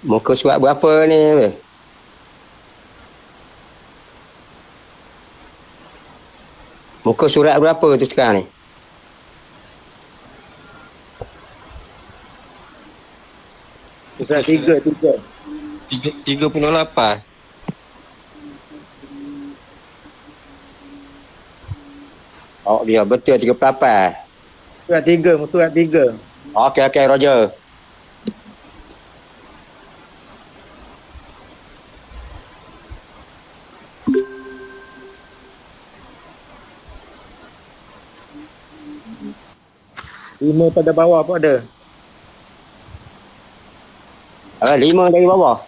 Muka surat berapa ni? Muka surat berapa tu sekarang ni? Surat 3. 38. Oh, dia betul 38. Surat 3. Okey, Roger. Lima pada bawah pun ada. 5 dari bawah.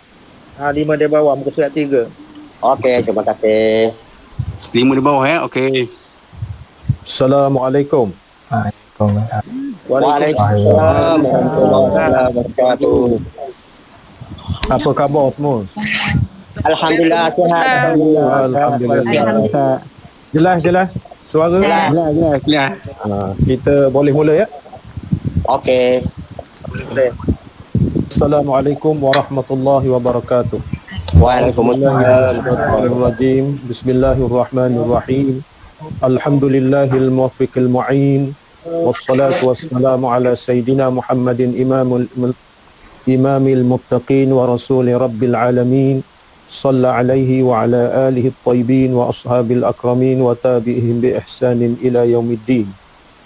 5 dari bawah muka surat 3. Okey, terima kasih. 5 di bawah okey. Assalamualaikum. Waalaikumsalam warahmatullahi wabarakatuh. Apa khabar semua? Alhamdulillah sihat. Alhamdulillah. Jelas suara? Jelas. Kita boleh mula ya? Okey. Assalamualaikum warahmatullahi wabarakatuh. Waalaikumsalam. Bismillahirrahmanirrahim. Alhamdulillahil muwaffiqil mu'in. Wassalatu wassalamu ala sayyidina Muhammadin imamil muttaqin wa rasuli rabbil alamin. Salla alaihi wa ala alihi at-tayyibin wa ashabil akramin wa tabi'ihim bi ihsanin ila yaumiddin.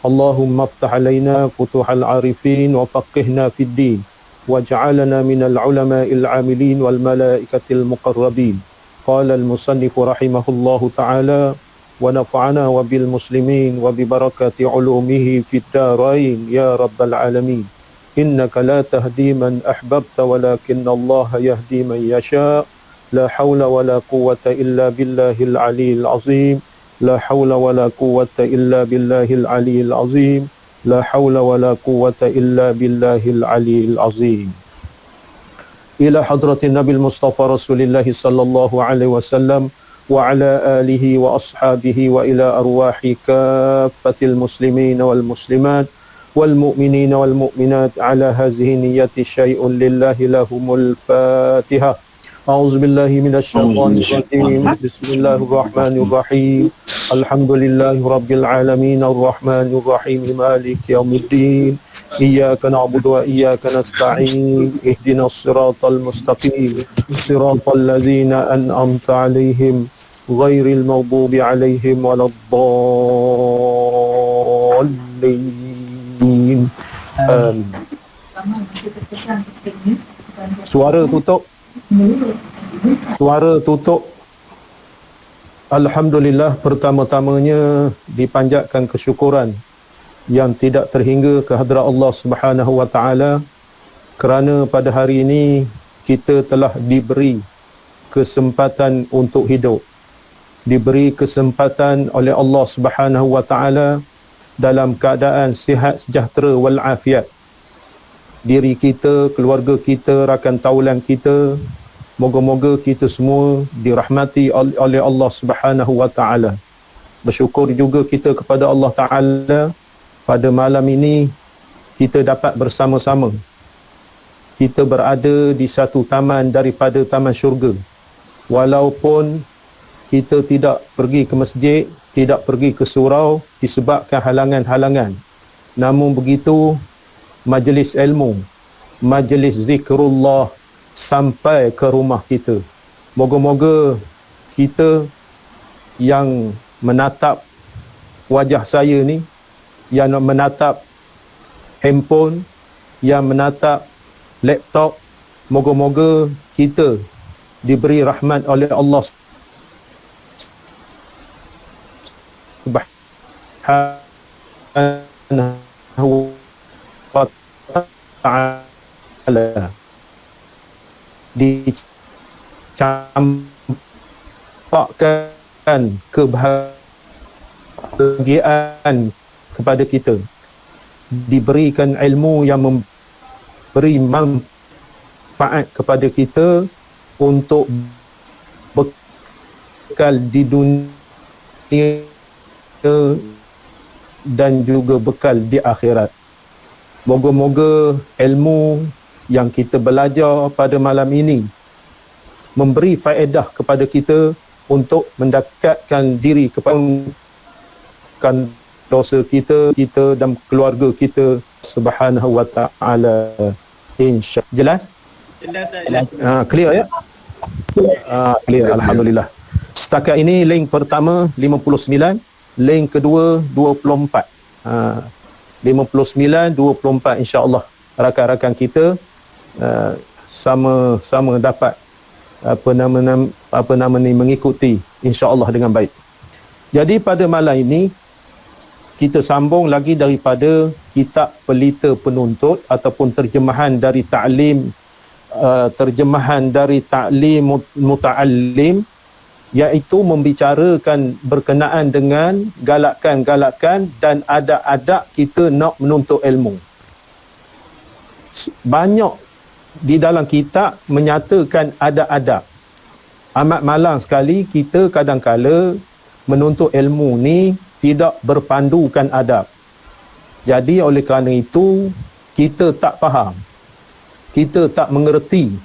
Allahumma aftah alaina futuhal arifin wa faqihna fid din waj'alna minal ulama'il amilin wal malaikatil muqarrabin. Qala al-musannifu rahimahullahu ta'ala wa nafa'ana wa bil muslimin wa bi barakati ulumihi fid darain ya rabbal alamin. Innaka la tahdi man ahbabta walakinna Allah yahdi man yasha. La hawla wa la quwwata illa billahil aliyyil azim. La hawla wa la quwwata illa billahil aliyyil azim. La hawla wa la quwwata illa billahil aliyyil azim. Ila hadratin Nabil Mustafa Rasulillah sallallahu alaihi wasallam wa ala alihi wa ashabihi wa ila arwahi kaffatil muslimin wal muslimat wal mu'minin wal mu'minat ala hazihi niyyati syai'un lillahi lahumul Fatihah. A'udzu billahi minasy syaithanir rajim. Bismillahirrahmanirrahim. Alhamdulillahi rabbil alamin arrahmanir rahim maliki yaumiddin. Iyyaka na'budu wa iyyaka nasta'in. Ihdinas siratal mustaqim. Siratal ladzina an'amta 'alaihim ghairil maghdubi 'alaihim waladdallin. Amin. Suara tutup. Alhamdulillah, pertama-tamanya dipanjatkan kesyukuran yang tidak terhingga kehadrat Allah Subhanahu wa taala kerana pada hari ini kita telah diberi kesempatan untuk hidup. Diberi kesempatan oleh Allah Subhanahu wa taala dalam keadaan sihat sejahtera wal afiat. Diri kita, keluarga kita, rakan taulan kita, moga-moga kita semua dirahmati oleh Allah Subhanahu wa taala. Bersyukur juga kita kepada Allah Taala pada malam ini kita dapat bersama-sama. Kita berada di satu taman daripada taman syurga. Walaupun kita tidak pergi ke masjid, tidak pergi ke surau disebabkan halangan-halangan. Namun begitu, majlis ilmu, majlis zikrullah sampai ke rumah kita. Moga-moga kita yang menatap wajah saya ni, yang menatap handphone, yang menatap laptop, moga-moga kita diberi rahmat oleh Allah Subhanahu wa ta'ala, dicampakkan kebahagiaan kepada kita, diberikan ilmu yang memberi manfaat kepada kita untuk bekal di dunia dan juga bekal di akhirat. Moga-moga ilmu yang kita belajar pada malam ini memberi faedah kepada kita untuk mendekatkan diri kepada dosa kita dan keluarga kita subhanahu wa ta'ala. Jelas? Jelas. Clear ya? Clear, alhamdulillah. Setakat ini link pertama 59, link kedua 24. 59 24 insya-Allah rakan-rakan kita sama dapat apa nama ni mengikuti insya-Allah dengan baik. Jadi pada malam ini kita sambung lagi daripada kitab Pelita Penuntut ataupun terjemahan dari Ta'lim Muta'allim, iaitu membicarakan berkenaan dengan galakan-galakan dan adab-adab kita nak menuntut ilmu. Banyak di dalam kitab menyatakan adab-adab. Amat malang sekali kita kadang-kala menuntut ilmu ni tidak berpandukan adab. Jadi oleh kerana itu kita tak faham, kita tak mengerti,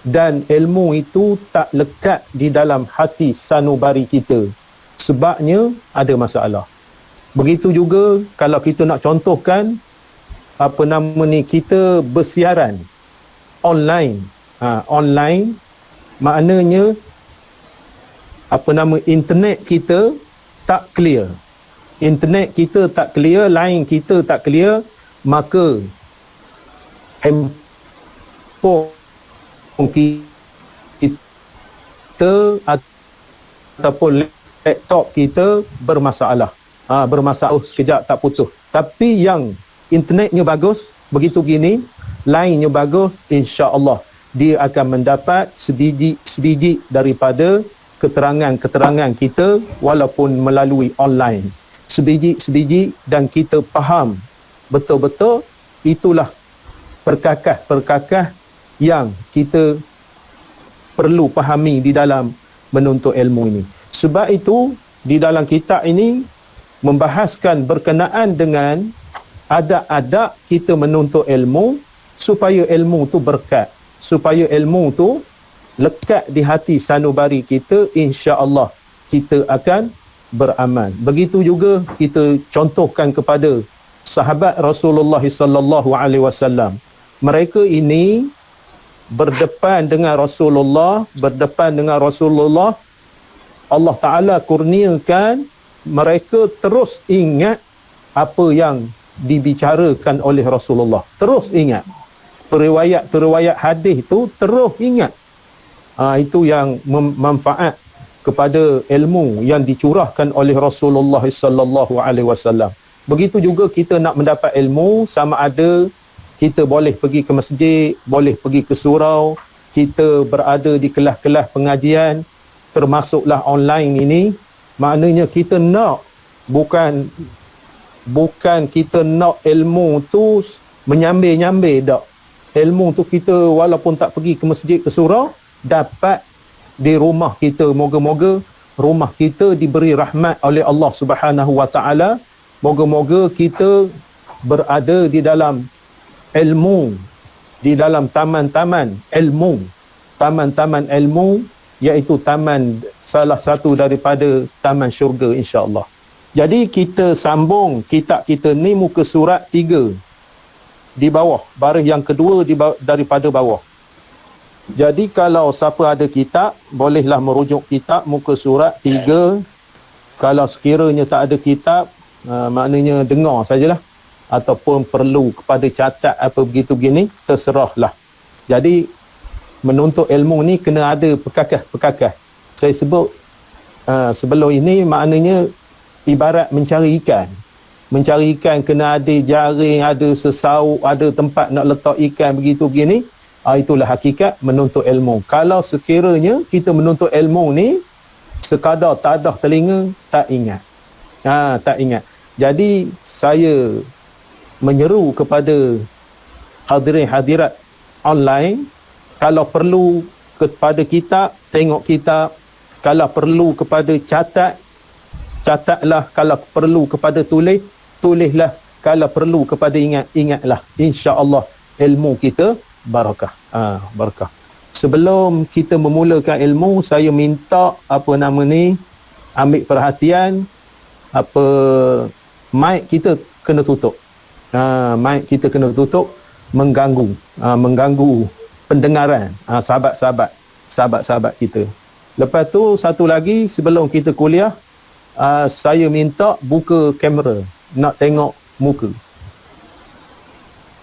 dan ilmu itu tak lekat di dalam hati sanubari kita. Sebabnya ada masalah. Begitu juga kalau kita nak contohkan kita bersiaran online. Online maknanya internet kita tak clear. Internet kita tak clear, line kita tak clear, maka handphone kita ataupun laptop kita bermasalah. Bermasalah sekejap tak putus. Tapi yang internetnya bagus, begitu gini, line-nya bagus, insya-Allah dia akan mendapat sebiji daripada keterangan-keterangan kita walaupun melalui online. Sebiji dan kita faham betul-betul. Itulah perkakah yang kita perlu fahami di dalam menuntut ilmu ini. Sebab itu di dalam kitab ini membahaskan berkenaan dengan adab-adab kita menuntut ilmu supaya ilmu tu berkat, supaya ilmu tu lekat di hati sanubari kita, insya-Allah kita akan beramal. Begitu juga kita contohkan kepada sahabat Rasulullah sallallahu alaihi wasallam. Mereka ini berdepan dengan Rasulullah, Allah Ta'ala kurniakan mereka terus ingat apa yang dibicarakan oleh Rasulullah. Terus ingat. Periwayat hadis itu terus ingat. Itu yang manfaat kepada ilmu yang dicurahkan oleh Rasulullah sallallahu alaihi wasallam. Begitu juga kita nak mendapat ilmu, sama ada kita boleh pergi ke masjid, boleh pergi ke surau, kita berada di kelas-kelas pengajian, termasuklah online ini. Maknanya kita nak bukan kita nak ilmu tu menyambil-nyambil dak. Ilmu tu kita walaupun tak pergi ke masjid ke surau, dapat di rumah kita. Moga-moga rumah kita diberi rahmat oleh Allah Subhanahu wa taala. Moga-moga kita berada di dalam ilmu, di dalam taman-taman ilmu, iaitu taman, salah satu daripada taman syurga, insya-Allah. Jadi kita sambung kitab kita ni muka surat 3 di bawah, baris yang kedua daripada bawah. Jadi kalau siapa ada kitab, bolehlah merujuk kitab muka surat 3. Kalau sekiranya tak ada kitab, maknanya dengar sajalah, ataupun perlu kepada catat apa begitu begini, terserahlah. Jadi menuntut ilmu ni kena ada perkakah. Saya sebut sebelum ini, maknanya ibarat mencari ikan. Mencari ikan kena ada jaring, ada sesauk, ada tempat nak letak ikan begitu begini. Itulah hakikat menuntut ilmu. Kalau sekiranya kita menuntut ilmu ni sekadar tak ada telinga, tak ingat. Tak ingat. Jadi saya menyeru kepada hadirin hadirat online, kalau perlu kepada kitab, tengok kitab. Kalau perlu kepada catatlah. Kalau perlu kepada tulislah. Kalau perlu kepada ingatlah. Insya-Allah ilmu kita barakah. Barakah. Sebelum kita memulakan ilmu, saya minta ambil perhatian, mic kita kena tutup. Mic kita kena tutup, mengganggu pendengaran sahabat-sahabat kita. Lepas tu satu lagi, sebelum kita kuliah, saya minta buka kamera, nak tengok muka.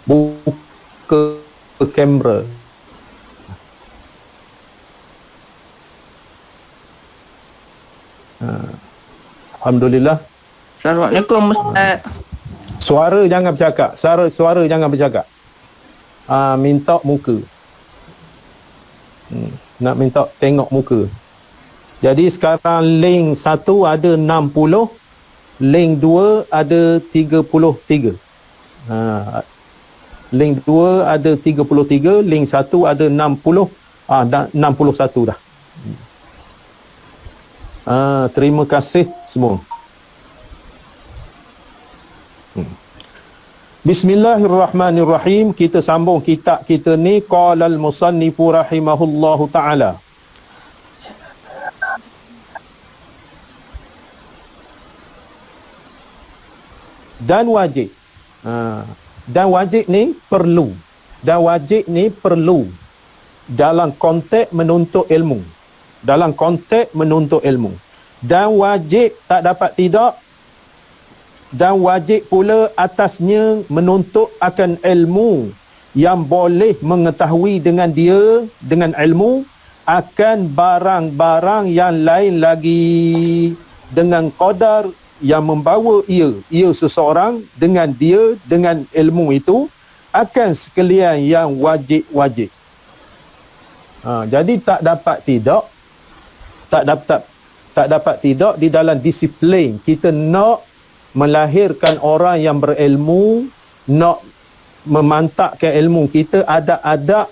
Buka kamera. Alhamdulillah. Assalamualaikum Ustaz. Suara jangan bercakap. Suara jangan bercakap. Minta muka. Nak minta tengok muka. Jadi sekarang link 1 ada 60, link 2 ada 33. Link 2 ada 33, link 1 ada 60, dah 61 dah. Terima kasih semua. Bismillahirrahmanirrahim. Kita sambung kitab kita ni, qala al-musannifu rahimahullahu ta'ala. Dan wajib. Dan wajib ni perlu. Dan wajib ni perlu dalam konteks menuntut ilmu. Dalam konteks menuntut ilmu. Dan wajib tak dapat tidak. Dan wajib pula atasnya menuntut akan ilmu yang boleh mengetahui dengan dia, dengan ilmu, akan barang-barang yang lain lagi dengan qadar yang membawa ia seseorang dengan dia, dengan ilmu itu, akan sekalian yang wajib-wajib. Jadi tak dapat tidak di dalam disiplin kita nak melahirkan orang yang berilmu, nak memantapkan ilmu kita, adab-adab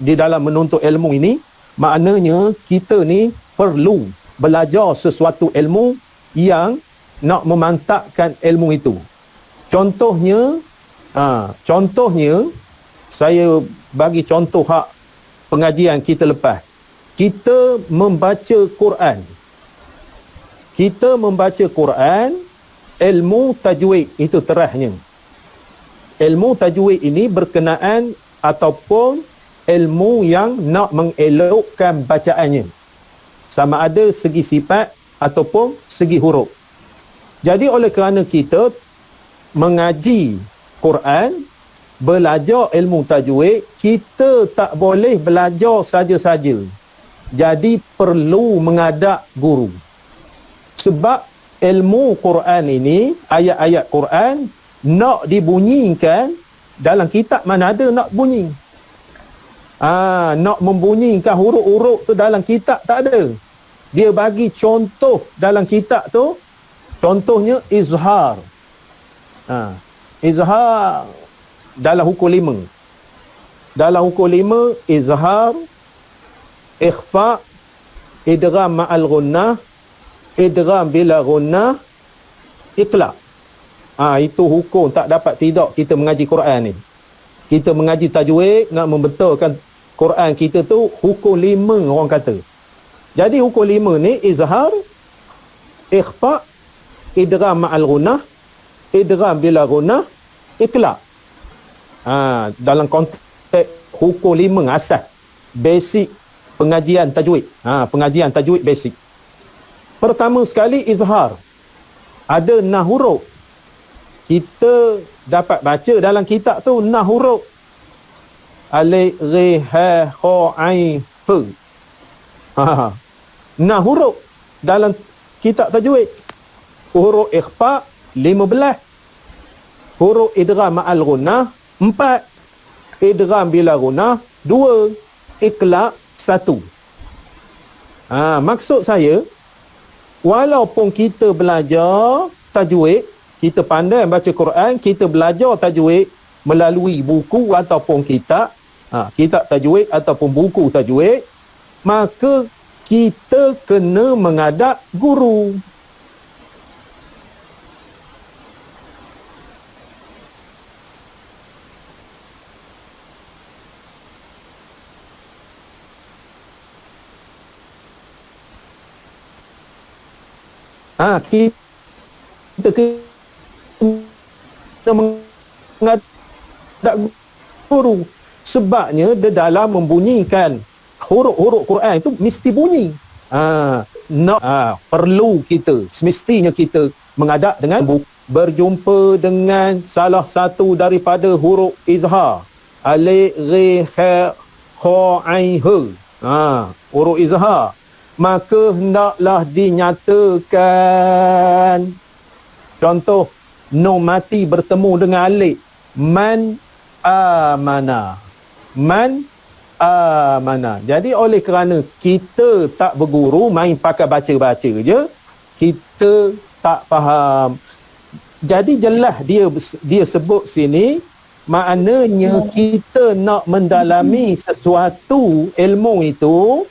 di dalam menuntut ilmu ini. Maknanya kita ni perlu belajar sesuatu ilmu yang nak memantapkan ilmu itu. Contohnya saya bagi contoh hak pengajian kita lepas. Kita membaca Quran. Kita membaca Quran, ilmu tajwid itu terahnya. Ilmu tajwid ini berkenaan ataupun ilmu yang nak mengelokkan bacaannya. Sama ada segi sifat ataupun segi huruf. Jadi oleh kerana kita mengaji Quran, belajar ilmu tajwid, kita tak boleh belajar saja-saja. Jadi perlu mengadap guru. Sebab ilmu Quran ini, ayat-ayat Quran nak dibunyikan, dalam kitab mana ada nak bunyi. Nak membunyikan huruf-huruf tu dalam kitab tak ada. Dia bagi contoh dalam kitab tu, contohnya izhar. Izhar dalam hukum 5. Dalam hukum 5, izhar, ikhfa, idgham ma'al ghunnah, idgham bila ghunnah, iqlab. Itu hukum tak dapat tidak kita mengaji Quran ni. Kita mengaji tajwid, nak membetulkan Quran kita tu, hukum 5 orang kata. Jadi hukum 5 ni izhar, ikhfa, idgham ma'al ghunnah, idgham bila ghunnah, iqlab. Dalam konteks hukum 5 asas basic pengajian tajwid. Pengajian tajwid basic. Pertama sekali izhar. Ada 6 huruf. Kita dapat baca dalam kitab tu 6 huruf. Alif, Re, Ha, Kha, Ain, Ha. 6 huruf dalam kitab tajwid. Huruf ikhfa 15. Huruf idgham ma'al ghunnah 4. Idgham bila ghunnah 2. Iqlab 1. Maksud saya, walaupun kita belajar tajwid, kita pandai baca Quran, kita belajar tajwid melalui buku ataupun kitab tajwid ataupun buku tajwid, maka kita kena menghadap guru. Kita kena menghadap guru. Sebabnya dia dalam membunyikan huruf-huruf Quran itu mesti bunyi. Perlu kita, semestinya kita menghadap dengan berjumpa dengan salah satu daripada huruf izhar. Alif, re, kha, kha, ain, ha. Huruf izhar. Maka hendaklah dinyatakan. Contoh, nun mati bertemu dengan alif. Man amana. Man amana. Jadi oleh kerana kita tak berguru, main pakai baca-baca je, kita tak faham. Jadi jelas dia sebut sini, maknanya kita nak mendalami sesuatu ilmu itu,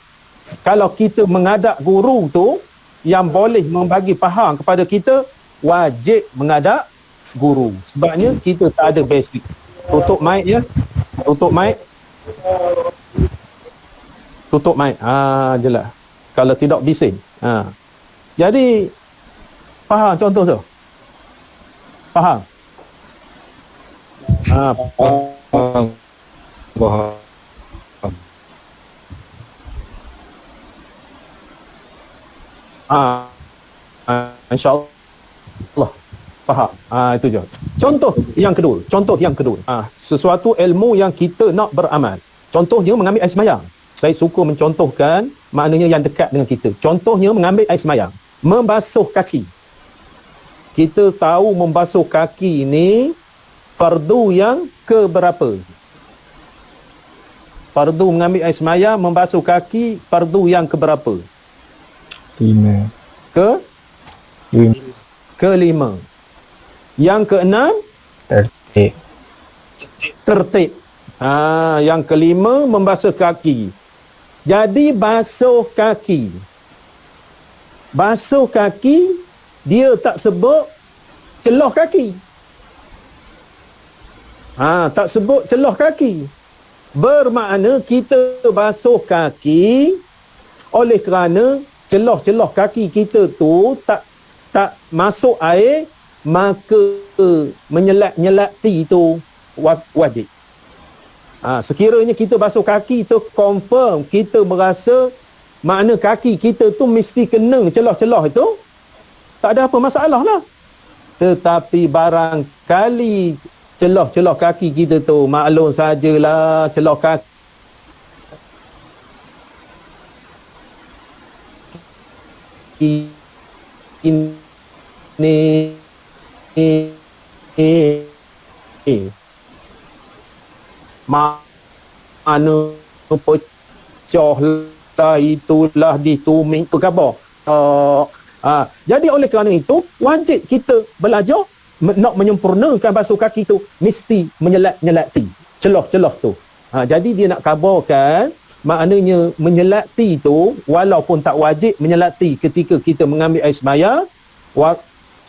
kalau kita menghadap guru tu yang boleh membagi faham kepada kita, wajib menghadap guru. Sebabnya kita tak ada basic. Tutup mic ya. Tutup mic. Tutup mic. Jelas. Kalau tidak bising. Jadi faham contoh tu? Faham? Faham. InsyaAllah faham. Itu je. Contoh yang kedua. Sesuatu ilmu yang kita nak beramal. Contohnya mengambil air semayang. Saya suka mencontohkan maknanya yang dekat dengan kita. Contohnya mengambil air semayang. Membasuh kaki. Kita tahu membasuh kaki ini fardu yang keberapa? Fardu mengambil air semayang, membasuh kaki, fardu yang keberapa? 5. Kelima. Yang keenam? Tertib. Yang kelima membasuh kaki. Jadi basuh kaki. Basuh kaki dia tak sebut celah kaki. Tak sebut celah kaki. Bermakna kita basuh kaki oleh kerana celah-celah kaki kita tu tak masuk air, maka menyelat-nyelati itu wajib. Sekiranya kita basuh kaki tu confirm kita merasa makna kaki kita tu mesti kena celah-celah itu, tak ada apa masalah lah. Tetapi barangkali celah-celah kaki kita tu maklum sajalah celah kaki ini mana pecah lah, itulah dituming tu khabar. Jadi oleh kerana itu wajib kita belajar nak menyempurnakan basuh kaki tu mesti menyelat-nyelati celah-celah tu. Jadi dia nak khabarkan maknanya menyelati tu walaupun tak wajib menyelati ketika kita mengambil air semayang,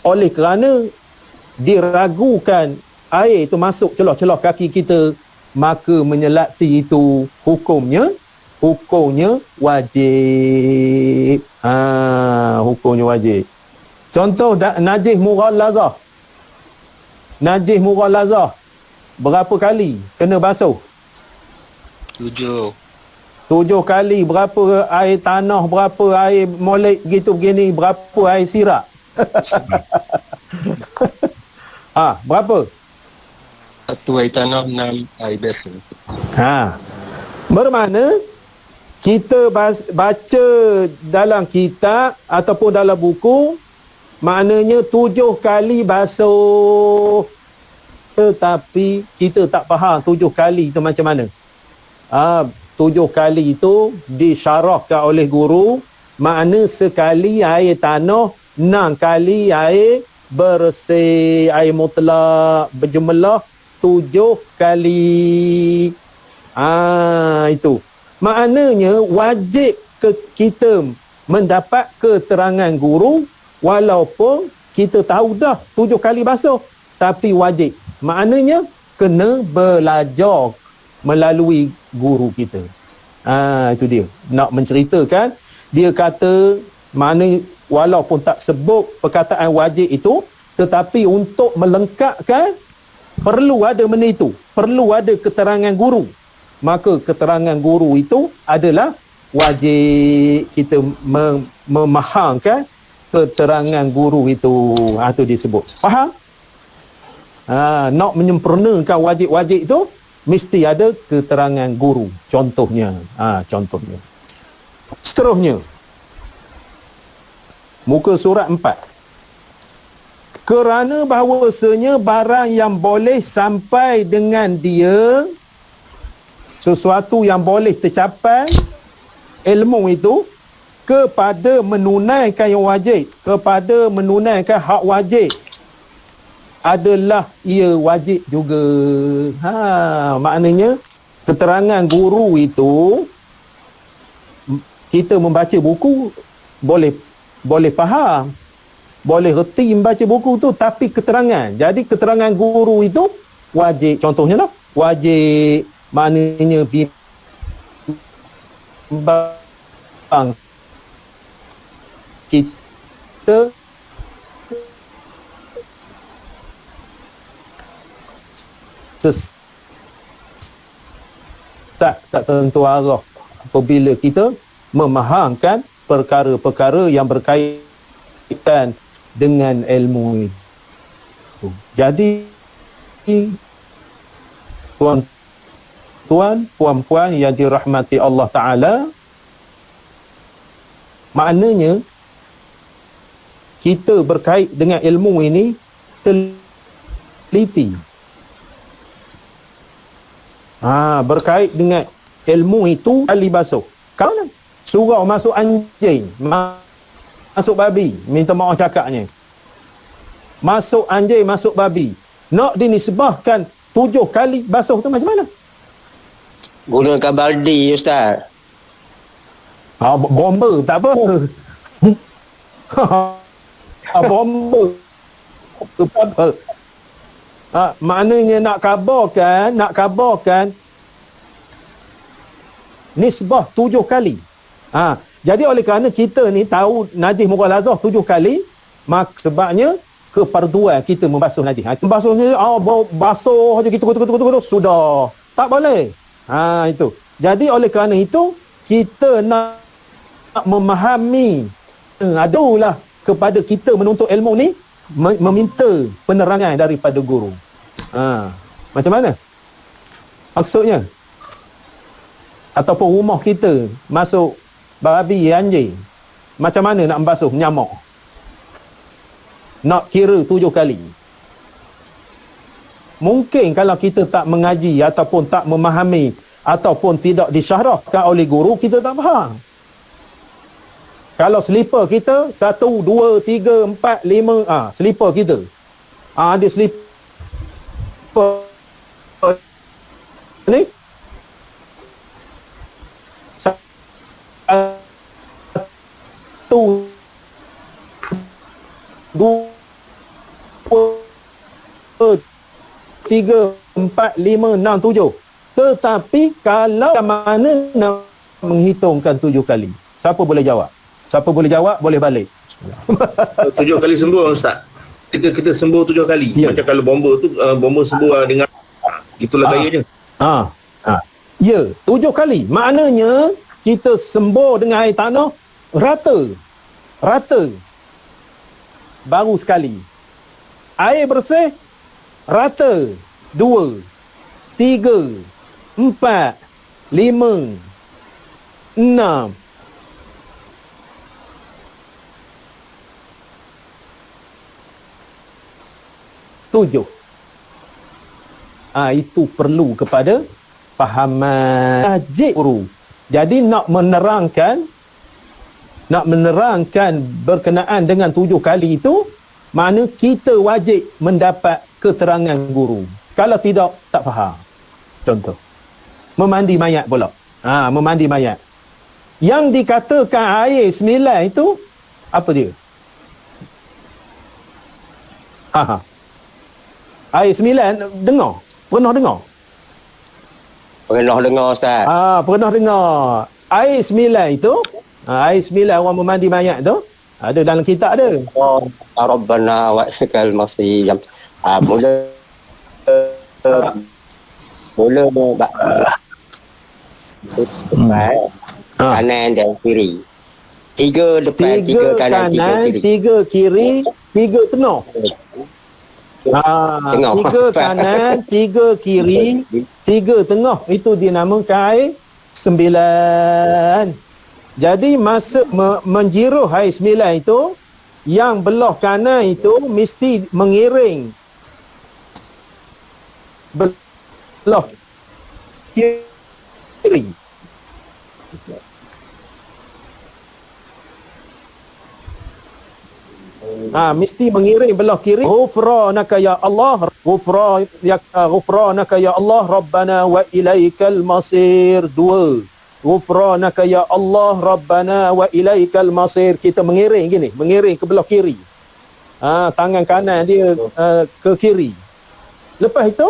oleh kerana diragukan air itu masuk celah-celah kaki kita, maka menyelati itu hukumnya wajib. Hukumnya wajib. Contoh najis mughallazah. Najis mughallazah berapa kali kena basuh? 7 kali. Berapa air tanah, berapa air molek gitu begini, berapa air sirap? Berapa? 1 air tanah, 6 air biasa. Bermakna kita baca dalam kitab ataupun dalam buku, maknanya 7 kali basuh. Tetapi kita tak faham 7 kali itu macam mana. 7 kali itu disyarahkan oleh guru, makna sekali air tanah, 6 kali air bersih, air mutlak, berjumlah 7 kali. Itu maknanya wajib kita mendapat keterangan guru, walaupun kita tahu dah 7 kali basuh, tapi wajib. Maknanya kena belajar melalui guru kita. Itu dia nak menceritakan. Dia kata Maknanya walaupun tak sebut perkataan wajib itu, tetapi untuk melengkapkan perlu ada benda itu, perlu ada keterangan guru. Maka keterangan guru itu adalah wajib kita memahamkan keterangan guru itu. Itu disebut. Faham? Nak menyempurnakan wajib-wajib itu mesti ada keterangan guru. Contohnya. Contohnya. Seterusnya. Muka surat 4. Kerana bahawasanya barang yang boleh sampai dengan dia, sesuatu yang boleh tercapai ilmu itu kepada menunaikan yang wajib, kepada menunaikan hak wajib, adalah ia wajib juga. Maknanya keterangan guru itu, kita membaca buku boleh faham, boleh reti membaca buku tu, tapi keterangan. Jadi keterangan guru itu wajib. Contohnya lah, wajib maknanya bimbang kita tak tentu arah apabila kita memahamkan perkara-perkara yang berkaitan dengan ilmu itu. Jadi tuan-tuan, puan-puan yang dirahmati Allah Ta'ala, maknanya kita berkait dengan ilmu ini teliti. Berkait dengan ilmu itu kali basuh. Kalau surau masuk anjing, masuk babi, minta maaf cakapnya. Masuk anjing, masuk babi, nak dinisbahkan 7 kali basuh tu macam mana? Gunakan baldi, Ustaz. Bomba tak apa. Bomba tak apa. Maknanya nak kabarkan nisbah 7 kali. Jadi oleh kerana kita ni tahu najis mughalazah 7 kali, sebabnya keparduan kita membasuh najis. Membasuh ni basuh aja kita sudah. Tak boleh. Itu. Jadi oleh kerana itu kita nak memahami, adalah kepada kita menuntut ilmu ni meminta penerangan daripada guru. Macam mana maksudnya? Ataupun rumah kita masuk babi, anjing, macam mana nak membasuh nyamuk? Nak kira 7 kali. Mungkin kalau kita tak mengaji ataupun tak memahami ataupun tidak disyarahkan oleh guru, kita tak faham. Kalau selipar kita 1, 2, 3, 4, 5, selipar kita, ada selipar ni 1, 2, 3, 4, 5, 6, 7. Tetapi kalau mana nak menghitungkan 7 kali? Siapa boleh jawab? Siapa boleh jawab, boleh balik. 7 kali sembuh, Ustaz. Kita sembuh 7 kali. Ya. Macam kalau bomba tu, bomba sembuh dengan itulah gayanya. Ya, 7 kali. Maknanya kita sembuh dengan air tanah rata. Baru sekali. Air bersih rata. 2, 3, 4, 5, 6. Itu perlu kepada fahaman wajib guru. Jadi nak menerangkan berkenaan dengan 7 kali itu, makna kita wajib mendapat keterangan guru. Kalau tidak, tak faham. Contoh, memandi mayat pula. Memandi mayat. Yang dikatakan air 9 itu apa dia? Air 9 dengar? Pernah dengar? Pernah dengar, Ustaz. Pernah dengar. Air 9 itu Air 9 orang memandi mayat tu. Ada dalam kitab ada. Rabbana wa ilaikal masir. Mula kanan dan kiri. 3 depan, 3 kanan, 3 kiri. 3 kiri, 3 tengah. Tengah. 3 kanan, 3 kiri, 3 tengah. Itu dinamakan air 9. Jadi masa menjiruh air 9 itu, yang belah kanan itu mesti mengiring belah kiri. Mesti mengiring belah kiri. Ghufranaka ya Allah, ghufranaka ya Allah, Rabbana wa ilaikal masir. 2. Ghufranaka ya Allah, Rabbana wa ilaikal masir. Kita mengiring gini, mengiring ke belah kiri. Tangan kanan dia ke kiri. Lepas itu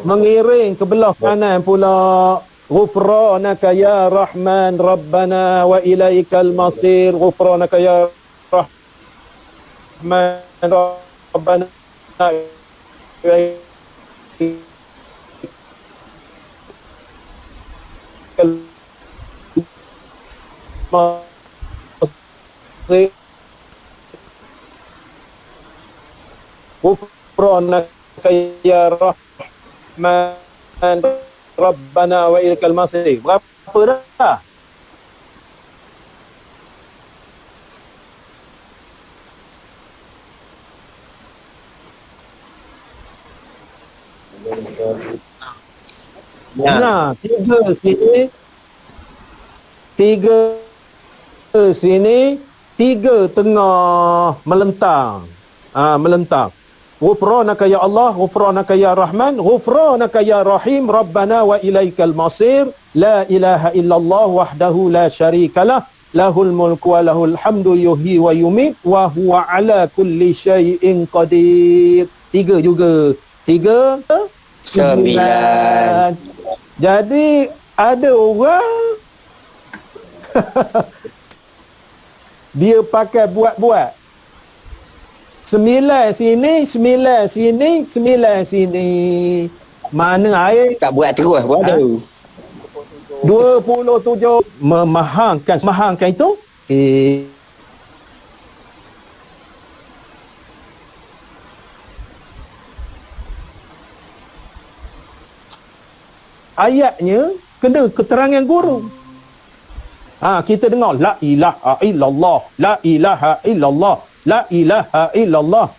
mengiring ke belah kanan pula. Ghufranaka ya Rahman, Rabbana wa ilaikal masir. Ghufranaka ya Rahman, Rabbana wa ilaikal masir. Ghufranaka ya Rahman, Rabbana wa ilaikal masir. Berapa dah? Nah, 3 sini, 3 sini, 3 tengah melentang. Melentang. Ghufranaka ya Allah, ghufranaka ya Rahman, ghufranaka ya Rahim, Rabbana wa ilaikal masir. La ilaha illallah wahdahu la syarikalah, lahul mulku wa lahul hamdu yuhyi wa yumit wa huwa ala kulli syai'in qadir. 3 juga. 3 9. Jadi ada orang dia pakai buat-buat 9 sini, 9 sini, 9 sini. Mana air? Tak buat terus pun ada. 27 memahangkan itu. Ayatnya kena keterangan guru. Kita dengar la ilaha illallah, la ilaha illallah, la ilaha illallah.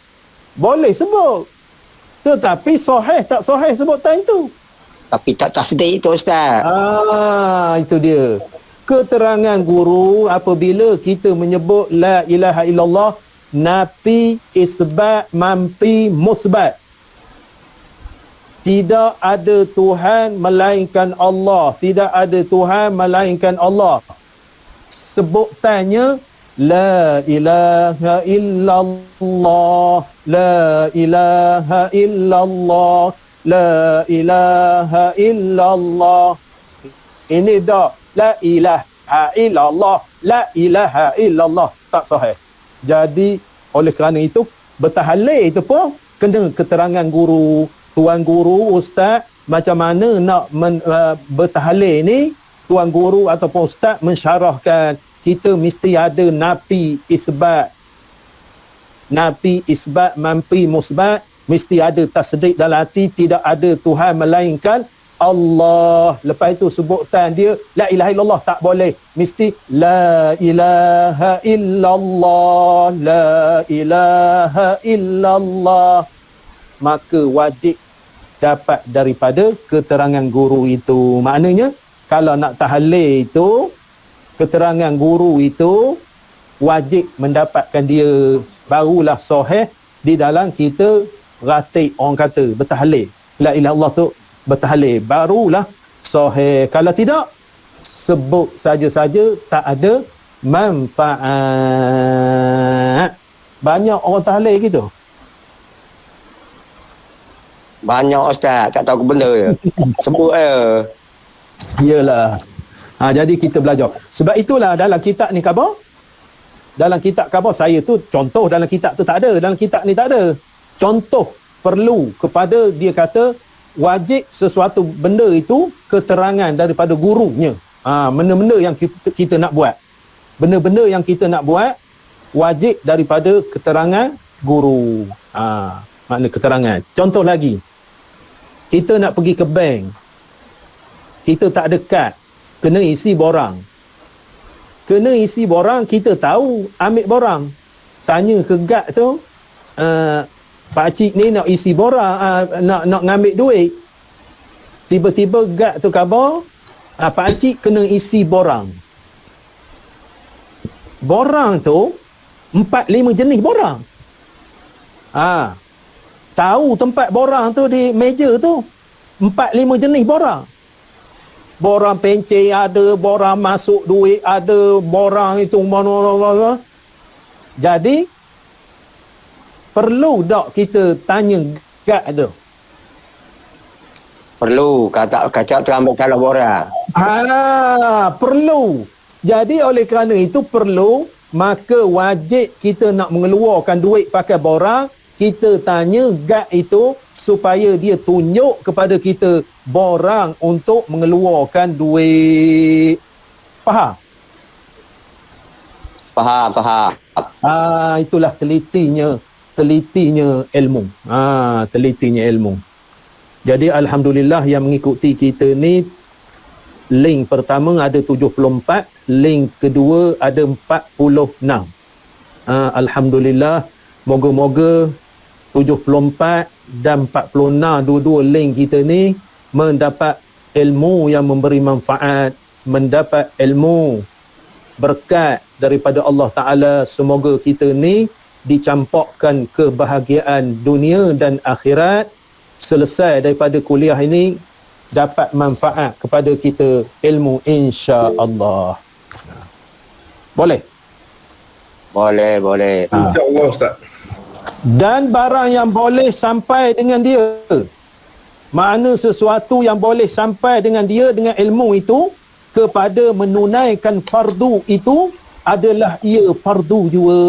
Boleh sebut. Tetapi sahih tak sahih sebutan itu. Tapi tak tasdik itu Ustaz. Itu dia. Keterangan guru apabila kita menyebut la ilaha illallah, nafi, isbat, mampi, musbat. Tidak ada Tuhan melainkan Allah. Tidak ada Tuhan melainkan Allah. Sebutannya la ilaha illallah, la ilaha illallah, la ilaha illallah. Ini dah la ilaha illallah, la ilaha illallah. Tak sahih. Jadi oleh kerana itu bertahlil itu pun kena keterangan guru, tuan guru, ustaz. Macam mana nak bertahlil ni, tuan guru ataupun ustaz mensyarahkan. Kita mesti ada nafi, isbat. Nafi, isbat, mampi, musbat. Mesti ada tasdik dalam hati. Tidak ada Tuhan melainkan Allah. Lepas itu sebutan dia la ilaha illallah tak boleh. Mesti la ilaha illallah, la ilaha illallah. Maka wajib dapat daripada keterangan guru itu. Maknanya kalau nak tahlil itu, keterangan guru itu wajib mendapatkan dia, barulah sahih di dalam kita ratib, orang kata bertahlil. La ilaha illallah tu bertahlil, barulah sahih. Kalau tidak, sebut saja-saja tak ada manfaat. Banyak orang tahlil gitu. Banyak Ustaz, tak tahu ke benda je. Sebut je. Iyalah. Jadi kita belajar. Sebab itulah dalam kitab ni khabar, dalam kitab khabar saya tu contoh, dalam kitab tu tak ada, dalam kitab ni tak ada. Contoh perlu kepada dia kata wajib sesuatu benda itu keterangan daripada gurunya. Benda-benda yang kita nak buat. Benda-benda yang kita nak buat wajib daripada keterangan guru. Makna keterangan. Contoh lagi. Kita nak pergi ke bank. Kita tak ada kad. Kena isi borang. Kena isi borang, kita tahu ambil borang. Tanya ke guard tu, pakcik ni nak isi borang, nak ngambil duit. Tiba-tiba guard tu khabar, pakcik kena isi borang. Borang tu 4-5 jenis borang. Tahu tempat borang tu di meja tu 4-5 jenis borang. Borang pencen ada, borang masuk duit ada, borang itu mana. Jadi perlu tak kita tanya guard tu? Perlu, kacau terlambat salah borang. Perlu. Jadi oleh kerana itu perlu, maka wajib kita nak mengeluarkan duit pakai borang, kita tanya guard itu supaya dia tunjuk kepada kita borang untuk mengeluarkan duit. Faham? Faham. Itulah telitinya ilmu. Telitinya ilmu. Jadi alhamdulillah yang mengikuti kita ni, link pertama ada 74, link kedua ada 46. Alhamdulillah, moga-moga 74 dan 46 dua-dua link kita ni mendapat ilmu yang memberi manfaat, mendapat ilmu berkat daripada Allah Ta'ala. Semoga kita ni dicampakkan kebahagiaan dunia dan akhirat. Selesai daripada kuliah ini dapat manfaat kepada kita ilmu, insya-Allah. Boleh? Boleh. InsyaAllah Ustaz. Dan barang yang boleh sampai dengan dia, makna sesuatu yang boleh sampai dengan dia dengan ilmu itu kepada menunaikan fardu itu adalah ia fardu juga.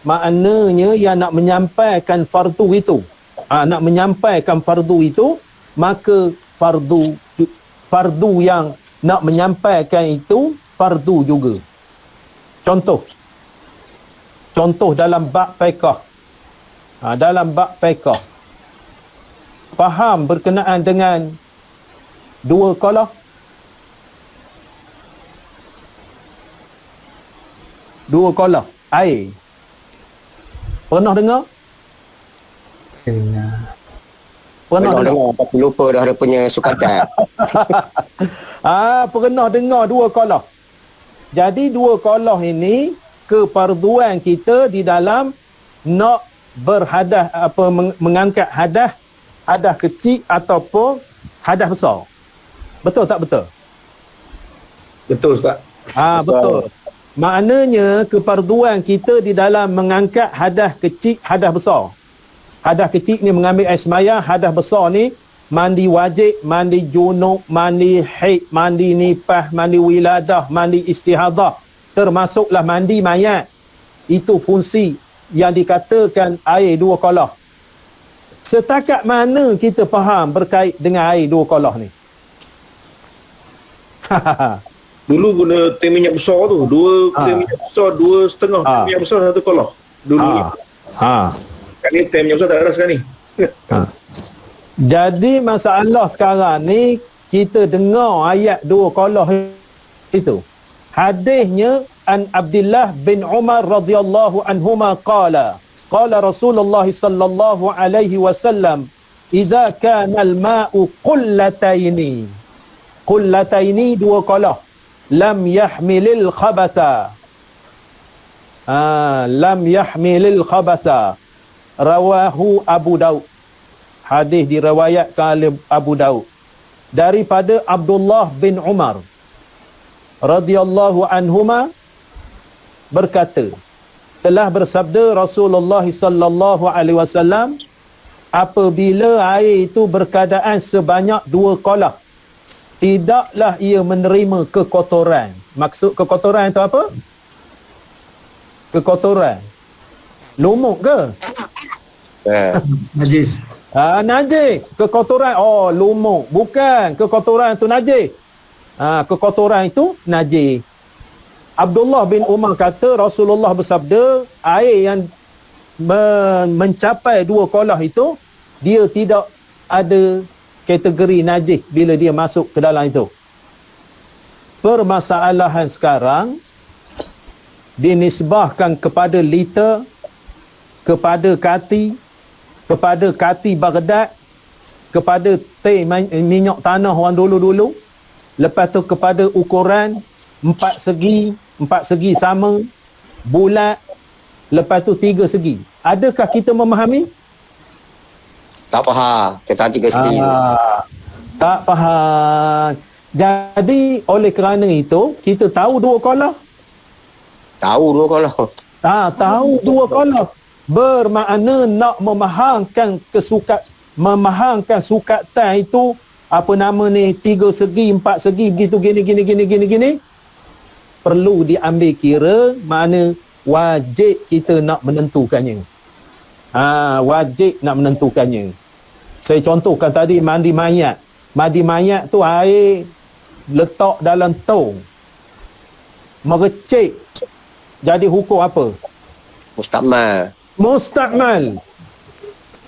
Maknanya yang nak menyampaikan fardu itu, nak menyampaikan fardu itu, maka fardu yang nak menyampaikan itu fardu juga. Contoh dalam bab fiqh. Dalam bab fiqh, faham berkenaan dengan dua qalah? Dua qalah air. Pernah dengar? Pernah dengar? Tapi lupa dah dia punya sukatan. Pernah dengar dua qalah. Jadi dua qalah ini kefarduan kita di dalam nak berhadas, mengangkat hadas kecil ataupun hadas besar. Betul tak betul? Betul Ustaz. Betul. Maknanya kefarduan kita di dalam mengangkat hadas kecil, hadas besar. Hadas kecil ni mengambil air sembahyang, hadas besar ni mandi wajib, mandi junub, mandi haid, mandi nifas, mandi wiladah, mandi istihadah, termasuklah mandi mayat. Itu fungsi yang dikatakan air dua qalah. Setakat mana kita faham berkait dengan air dua qalah ni? Dulu guna teh minyak besar tu, teh minyak besar, 2,5 teh minyak besar, satu qalah. Dulu ni. Sekarang ni teh minyak besar tak ada sekarang ni. Jadi masalah sekarang ni kita dengar ayat dua qalah itu. Hadisnya an Abdullah bin Umar radhiyallahu anhuma qala Rasulullah sallallahu alaihi wasallam idza kana al-ma'u qullataini dua qalah lam yahmilil khabatha rawahu Abu Daud. Hadis diriwayatkan oleh Abu Daud daripada Abdullah bin Umar radhiyallahu anhuma berkata, telah bersabda Rasulullah sallallahu alaihi wasallam, apabila air itu berkeadaan sebanyak dua qalah, tidaklah ia menerima kekotoran. Maksud kekotoran itu apa? Kekotoran. Lumuk ke? Najis. Najis. Kekotoran. Oh, lumuk. Bukan. Kekotoran itu najis. Kekotoran itu najis. Abdullah bin Umar kata Rasulullah bersabda, air yang mencapai 2 kolah itu, dia tidak ada kategori najis bila dia masuk ke dalam itu. Permasalahan sekarang dinisbahkan kepada liter, kepada kati, kepada kati Baghdad, kepada teh minyak tanah orang dulu-dulu, lepas tu kepada ukuran 4 segi sama, bulat, lepas tu 3 segi. Adakah kita memahami? Tak faham. Kita 3 segi. Tak faham. Jadi oleh kerana itu kita tahu 2 kolah. Tahu dulu kalau. Tahu 2 kolah. Bermakna nak memahangkan sukatan itu, apa nama ni, 3 segi, 4 segi, begitu gini. Perlu diambil kira, mana wajib kita nak menentukannya. Wajib nak menentukannya. Saya contohkan tadi mandi mayat. Mandi mayat tu air letak dalam tong, merecik, jadi hukum apa? Mustakmal.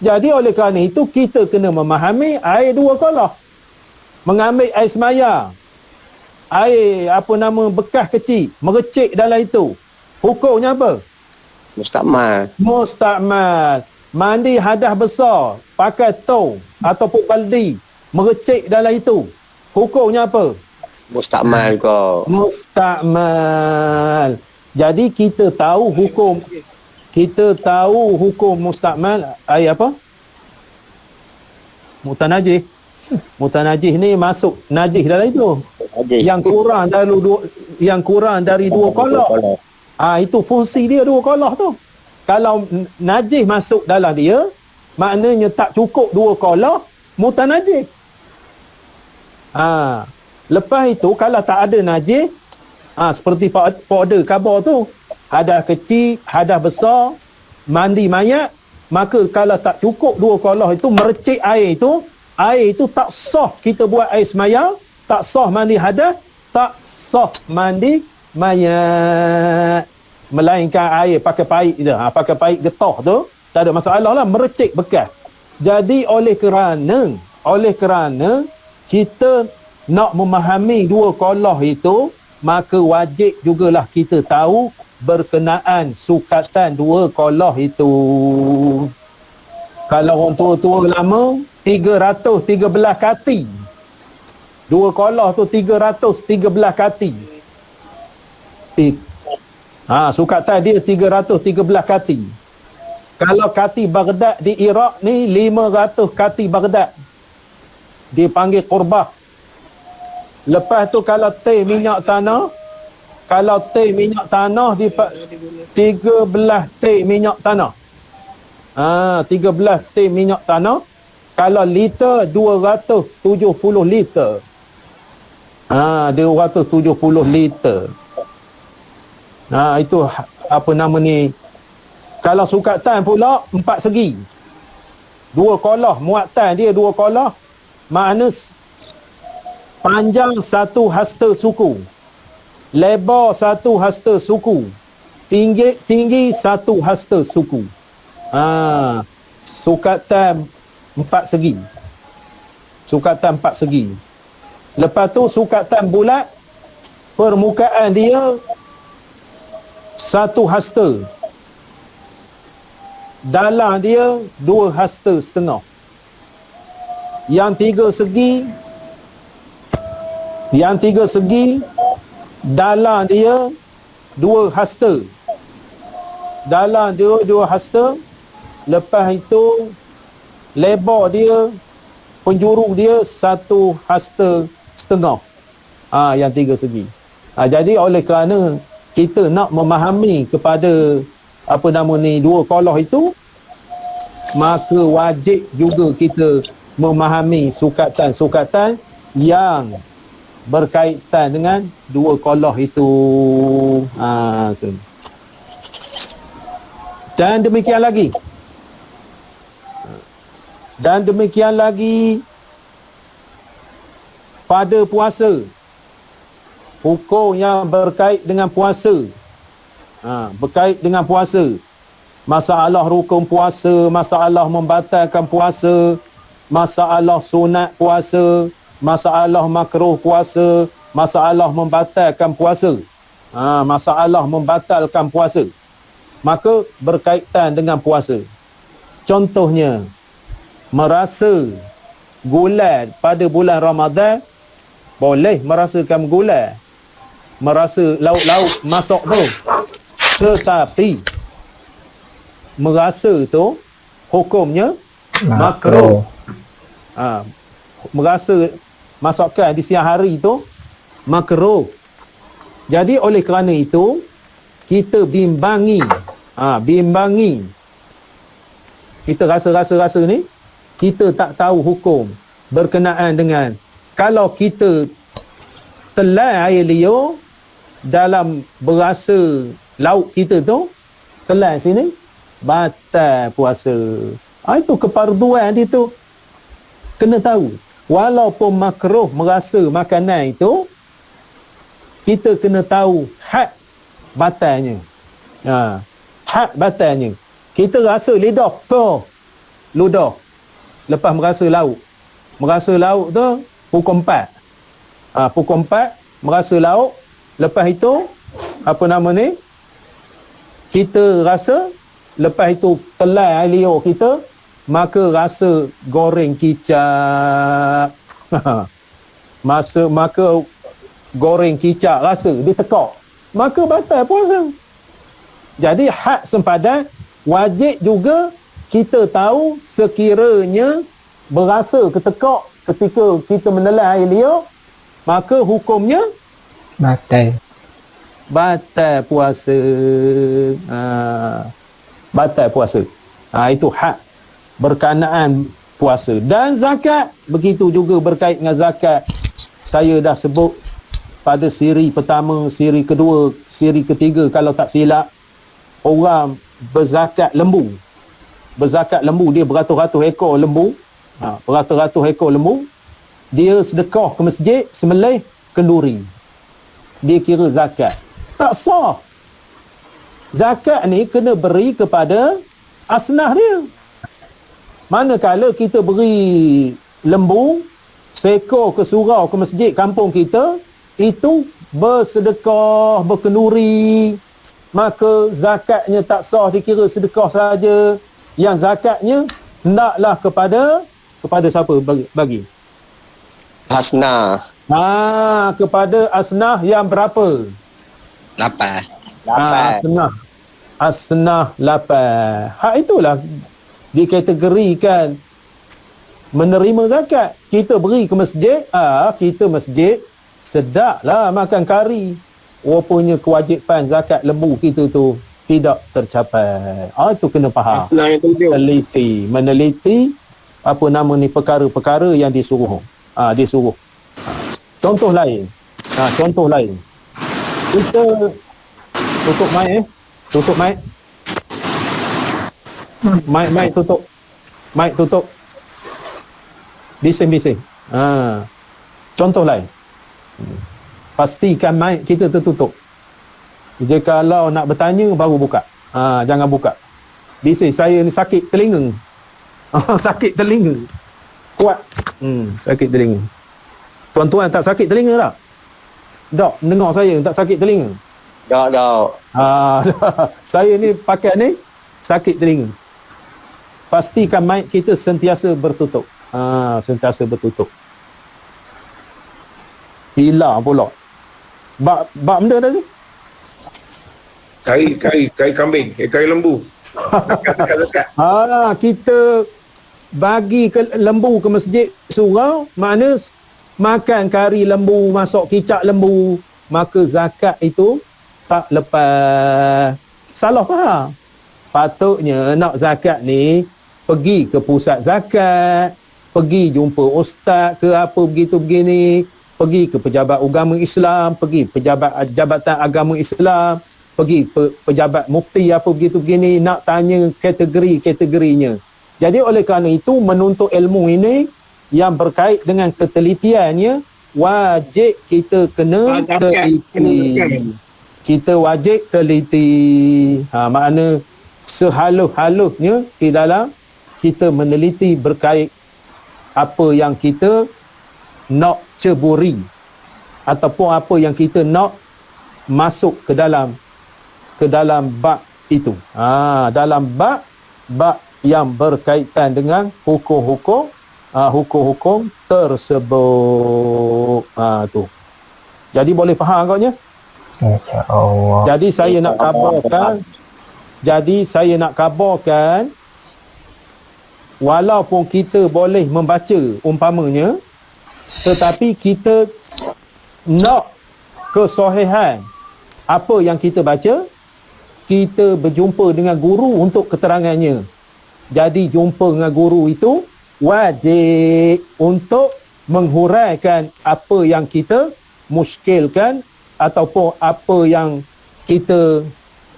Jadi oleh kerana itu kita kena memahami air 2 kolah. Mengambil air semaya, air apa nama bekas kecil, merecik dalam itu, hukumnya apa? Mustakmal. Mandi hadas besar, pakai tong ataupun baldi, merecik dalam itu, hukumnya apa? Mustakmal kau. Mustakmal. Jadi kita tahu hukum mustakmal air apa? Mutanajis ni masuk najis dalam itu. Yang kurang dari 2 kolah. Itu fungsi dia 2 kolah tu. Kalau najis masuk dalam dia, maknanya tak cukup 2 kolah, mutanajis. Lepas itu kalau tak ada najis, seperti powder khabar tu, hadas kecil, hadas besar, mandi mayat, maka kalau tak cukup 2 kolah itu, merecik air itu tak sah kita buat air semaya, tak sah mandi hadas, tak sah mandi mayat. Melainkan air pakai paip je, pakai paip getah tu tak ada masalah lah, merecik bekas. Jadi oleh kerana kita nak memahami 2 kolah itu, maka wajib jugalah kita tahu berkenaan sukatan 2 kolah itu. Kalau orang tua-tua lama 313 kati, 2 kolah tu 313 kati. Sukatan dia 313 kati. Kalau kati Baghdad di Iraq ni 500 kati Baghdad, dipanggil qurbah. Lepas tu kalau teh minyak tanah di 13 teh minyak tanah. 13 teh minyak tanah. Kalau liter 270 liter. 270 liter. Itu apa nama ni. Kalau sukatan pula 4 segi. 2 kolah, muatan dia 2 kolah. Makna panjang 1 hasta suku, lebar 1 hasta suku, tinggi 1 hasta suku. Sukatan 4 segi. Sukatan 4 segi. Lepas tu sukatan bulat, permukaan dia 1 hasta. Dalam dia 2 hasta setengah. Yang 3 segi, dalam dia 2 hasta. Dalam dia 2 hasta. Lepas itu lebar dia, penjuru dia 1 hasta setengah. Yang 3 segi. Jadi oleh kerana kita nak memahami kepada apa nama ni 2 kolah itu, maka wajib juga kita memahami sukatan-sukatan yang berkaitan dengan dua qoloh itu. Dan demikian lagi pada puasa, hukum yang berkait dengan puasa, berkait dengan puasa, masalah rukun puasa, masalah membatalkan puasa, masalah sunat puasa, masalah makruh puasa, masalah membatalkan puasa, masalah membatalkan puasa, maka berkaitan dengan puasa. Contohnya, merasa gulai pada bulan Ramadan, boleh merasakan gulai, merasa lauk-lauk masak tu, tetapi merasa tu hukumnya makruh. Merasa masakan di siang hari tu makruh. Jadi oleh kerana itu kita bimbangi, kita rasa ni kita tak tahu hukum berkenaan dengan kalau kita telan air liur dalam berasa lauk kita tu, telan sini, batal puasa. Itu keparduan dia tu. Kena tahu. Walaupun makruh merasa makanan itu, kita kena tahu had batalnya. Had batalnya. Kita rasa lidah ludah lepas merasa lauk. Merasa lauk tu pukul 4. Pukul 4 merasa lauk. Lepas itu kita rasa, lepas itu telan air liur kita, maka rasa goreng kicap. Maka goreng kicap rasa ditekak, maka batal puasa. Jadi had sempadan, wajib juga kita tahu sekiranya berasa ketekak ketika kita menelan air liur, maka hukumnya batal puasa. Batal puasa. Itu hak berkenaan puasa. Dan zakat, begitu juga berkait dengan zakat. Saya dah sebut pada siri pertama, siri kedua, siri ketiga kalau tak silap, orang berzakat lembu. Berzakat lembu, dia beratus-ratus ekor lembu. Beratus-ratus ekor lembu. Dia sedekah ke masjid, sembelih kenduri. Dia kira zakat. Tak sah. Zakat ni kena beri kepada asnah dia. Manakala kita beri lembu seekor ke surau ke masjid kampung kita, itu bersedekah, berkenduri, maka zakatnya tak sah, dikira sedekah saja. Yang zakatnya hendaklah kepada siapa bagi? Asnah. Kepada asnah yang berapa? 8. Asnah 8. Itulah dikategorikan menerima zakat. Kita beri ke masjid, kita masjid sedaplah makan kari. Rupanya kewajipan zakat lembu kita tu tidak tercapai. Itu kena faham. Meneliti perkara-perkara yang disuruh. Disuruh. Contoh lain. Kita tutup mic. Tutup mic. Mic tutup. Mic tutup. Bising. Contoh lain. Pastikan mic kita tertutup. Jikalau nak bertanya baru buka. Jangan buka. Bising, saya ni sakit telinga. Sakit telinga. Kuat. Sakit telinga. Tuan-tuan tak sakit telinga tak? Tak, dengar saya tak sakit telinga. Tak. Saya ni pakai ni sakit telinga. Pastikan mic kita sentiasa bertutup. Sentiasa bertutup. Hilang pula. Bak benda tadi? Kai kambing, kai lembu. Kita bagi ke lembu ke masjid surau, makna makan kari lembu, masak kicap lembu, maka zakat itu tak lepas. Salah faham. Patutnya nak zakat ni pergi ke pusat zakat, pergi jumpa ustaz ke apa begitu begini, pergi ke pejabat agama Islam, pergi pejabat jabatan agama Islam, pergi pejabat mufti apa begitu begini, nak tanya kategorinya. Jadi oleh kerana itu menuntut ilmu ini yang berkait dengan ketelitiannya, wajib kita kena teliti. Kita wajib teliti. Makna sehalus-halusnya di dalam kita meneliti berkait apa yang kita nak ceburi ataupun apa yang kita nak masuk ke dalam bab itu. Dalam bab yang berkaitan dengan hukum-hukum tersebut. Tu. Jadi boleh faham agaknya? InsyaAllah. Jadi saya nak kabarkan walaupun kita boleh membaca umpamanya, tetapi kita nak kesahihan apa yang kita baca, kita berjumpa dengan guru untuk keterangannya. Jadi jumpa dengan guru itu wajib untuk menghuraikan apa yang kita muskilkan ataupun apa yang kita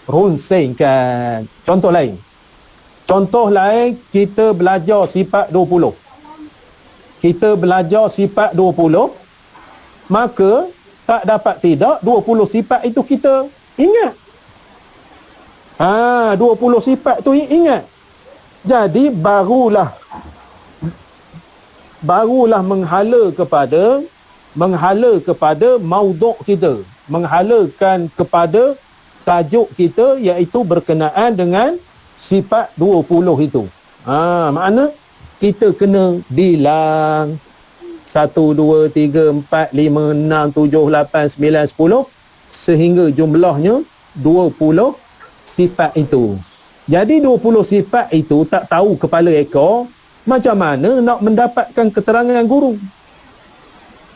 runsingkan. Contoh lain, kita belajar sifat 20. Kita belajar sifat 20, maka tak dapat tidak 20 sifat itu kita ingat. 20 sifat tu ingat. Jadi barulah menghala kepada maudhu' kita, menghalakan kepada tajuk kita, iaitu berkenaan dengan sifat 20 itu. Makna kita kena bilang 1, 2, 3, 4, 5, 6, 7, 8, 9, 10 sehingga jumlahnya 20 sifat itu. Jadi 20 sifat itu tak tahu kepala ekor, macam mana nak mendapatkan keterangan guru?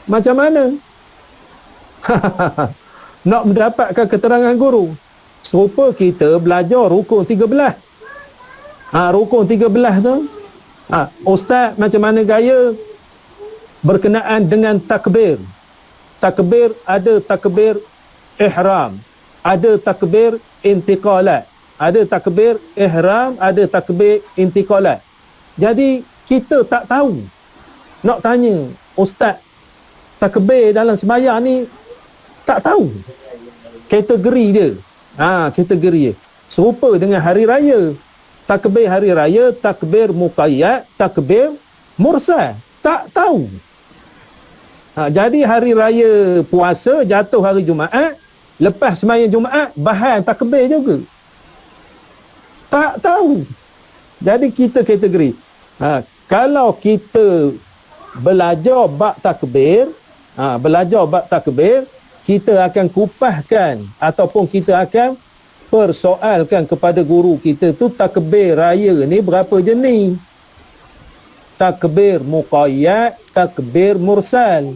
Macam mana? Nak mendapatkan keterangan guru? Serupa kita belajar rukun 13. Rukun 13 tu, ustaz macam mana gaya berkenaan dengan takbir? Takbir ada takbir ihram, ada takbir intiqalat. Ada takbir ihram, ada takbir intiqalat. Jadi kita tak tahu. Nak tanya, ustaz, takbir dalam sembahyang ni tak tahu kategori dia. Kategori dia. Serupa dengan hari raya. Takbir hari raya, takbir muqayyad, takbir mursal. Tak tahu. Jadi hari raya puasa jatuh hari Jumaat, lepas sembahyang Jumaat bahan takbir juga. Tak tahu. Jadi kita kategori. Kalau kita belajar bab takbir, kita akan kupaskan ataupun kita akan persoalkan kepada guru kita tu takbir raya ni berapa jenis. Takbir muqayyad, takbir mursal.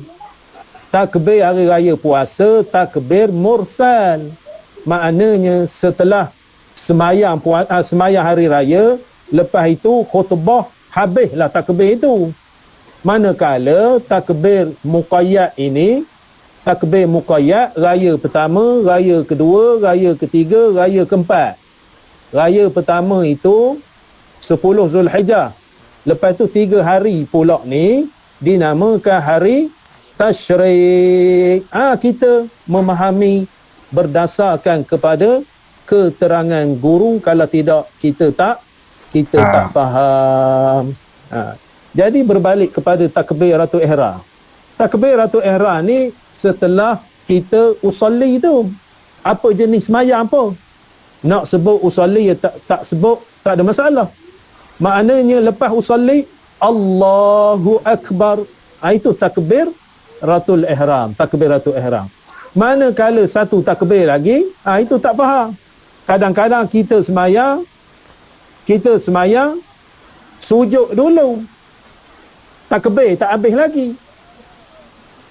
Takbir hari raya puasa, takbir mursal. Maknanya setelah semayang hari raya, lepas itu khutbah, habislah takbir itu. Manakala takbir muqayyad ini, takbir muqayyad raya pertama, raya kedua, raya ketiga, raya keempat. Raya pertama itu 10 Zulhijjah. Lepas tu 3 hari pula ni dinamakan hari Tasyrik. Kita memahami berdasarkan kepada keterangan guru, kalau tidak kita tak faham. Jadi berbalik kepada takbiratul ihram. Takbiratul ihram ni setelah kita usolli tu, apa jenis sembahyang apa? Nak sebut usolli tak sebut, tak ada masalah. Maknanya lepas usolli Allahu Akbar, itu takbiratul ihram, takbiratul ihram. Manakala satu takbir lagi, itu tak faham. Kadang-kadang kita semayang sujud dulu, takbir tak habis lagi.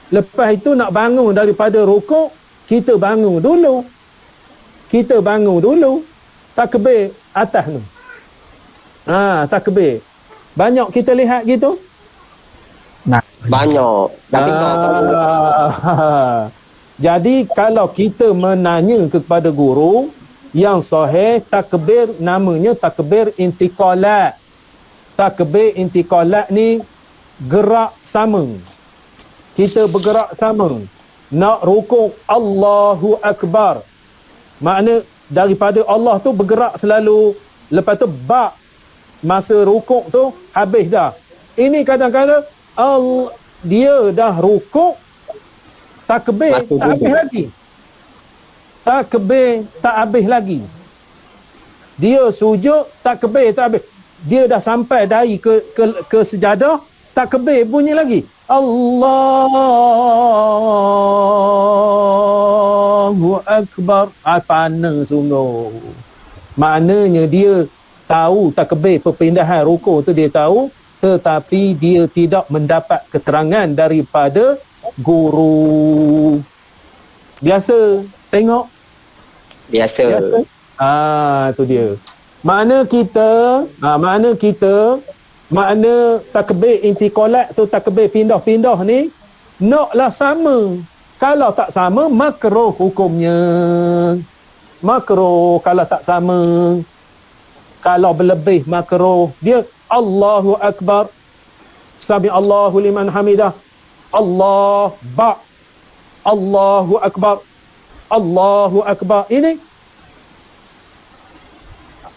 Lepas itu nak bangun daripada rukuk, kita bangun dulu, takbir atas tu. Takbir banyak kita lihat gitu. Banyak. Dah tengok. Jadi kalau kita menanya kepada guru, yang sahih takbir namanya takbir intiqalat. Takbir intiqalat ni gerak sama. Kita bergerak sama. Nak rukuk Allahu Akbar. Makna daripada Allah tu bergerak selalu. Lepas tu masa rukuk tu habis dah. Ini kadang-kadang dia dah rukuk, takbir tak habis lagi. Takbir tak habis lagi. Dia sujud, takbir tak habis. Dia dah sampai dari ke sejadah, takbir bunyi lagi. Allahu Akbar. Panas sungguh. Maknanya dia tahu takbir perpindahan rukuk tu dia tahu, tetapi dia tidak mendapat keterangan daripada guru. Biasa tengok? Biasa. Tu dia. Makna takbir intiqalat tu, takbir pindah-pindah ni naklah sama. Kalau tak sama, makruh hukumnya. Makruh kalau tak sama. Kalau berlebih, makruh. Dia Allahu Akbar, Sami Allahu liman hamidah, Allahu Akbar, Allahu Akbar. Ini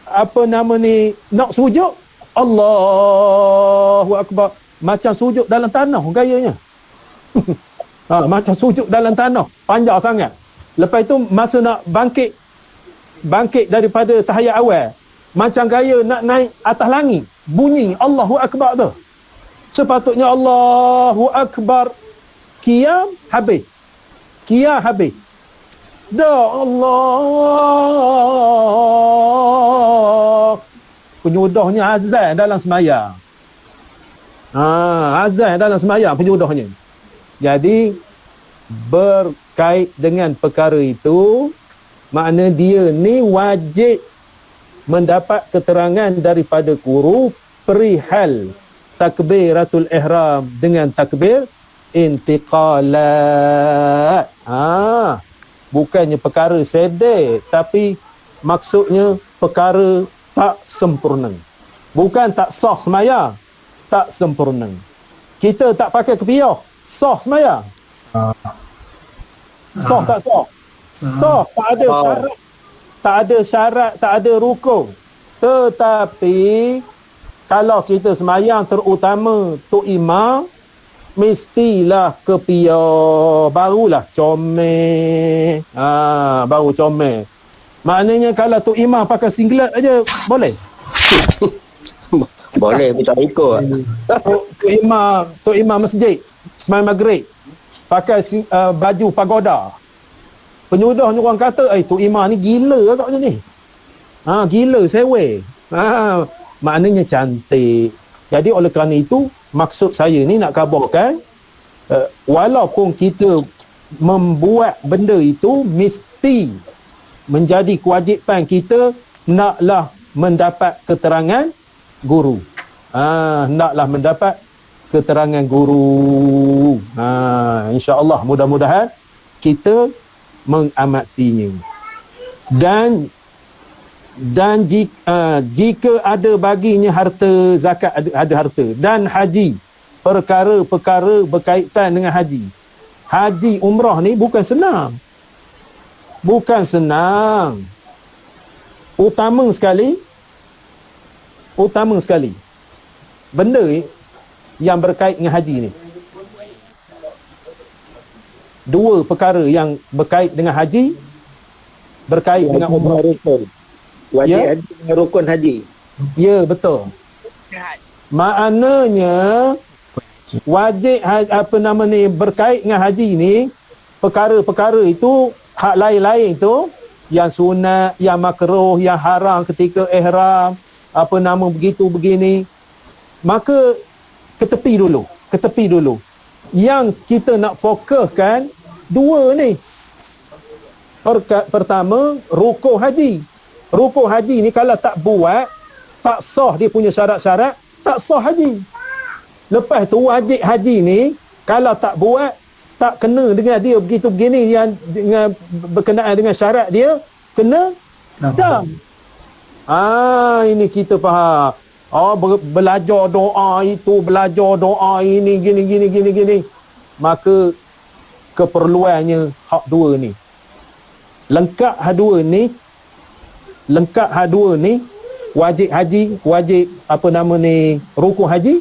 apa nama ni, nak sujud Allahu Akbar, macam sujud dalam tanah gayanya. Macam sujud dalam tanah, panjang sangat. Lepas itu masa nak bangkit daripada tahiyat awal, macam gaya nak naik atas langit, bunyi Allahu Akbar tu. Sepatutnya Allahu Akbar, qiyam habis. Dah Allah. Penyudahnya azan dalam semayang. Azan dalam semayang penyudahnya. Jadi berkait dengan perkara itu, makna dia ni wajib mendapat keterangan daripada guru perihal takbiratul ihram dengan takbir intiqalat. Bukannya perkara sedek, tapi maksudnya perkara tak sempurna. Bukan tak sah semaya, tak sempurna. Kita tak pakai kepiah, sah semaya. Sah tak sah? Sah, tak ada syarat. Tak ada syarat, tak ada rukun. Tetapi kalau kita semayang, terutama tok imam, mestilah kepiah, barulah comel. Baru comel. Maknanya kalau tok imam pakai singlet aja boleh? Boleh, kita ikut. Tok imam masjid sembahyang maghrib pakai baju pagoda. Penyudahnya orang kata, tok imam ni gila agaknya ni. Gila sewe. Maknanya cantik. Jadi oleh kerana itu, maksud saya ni nak kabarkan, walaupun kita membuat benda itu, mesti menjadi kewajipan kita naklah mendapat keterangan guru. Naklah mendapat keterangan guru. InsyaAllah mudah-mudahan kita mengamatinya. Dan jika ada baginya harta, zakat ada harta, dan haji, perkara-perkara berkaitan dengan haji. Haji umrah ni bukan senang. Utama sekali benda yang berkait dengan haji ni. Dua perkara yang berkait dengan haji, berkait dengan umrah. Wajib haji dengan rukun haji. Ya, betul. Maknanya wajib berkait dengan haji ni, perkara-perkara itu, hak lain-lain tu, yang sunat, yang makruh, yang haram ketika ihram, begini, maka ketepi dulu. Yang kita nak fokuskan dua ni. Pertama, rukun haji. Rukun haji ni kalau tak buat, tak sah dia punya syarat-syarat, tak sah haji. Lepas tu wajib haji ni kalau tak buat, tak kena dengan dia begitu begini yang dengan berkenaan dengan syarat dia, kena dam. Ini kita faham. Belajar doa itu, belajar doa ini, gini. Maka keperluannya hak dua ni. Lengkap hak dua ni, wajib haji, wajib rukun haji,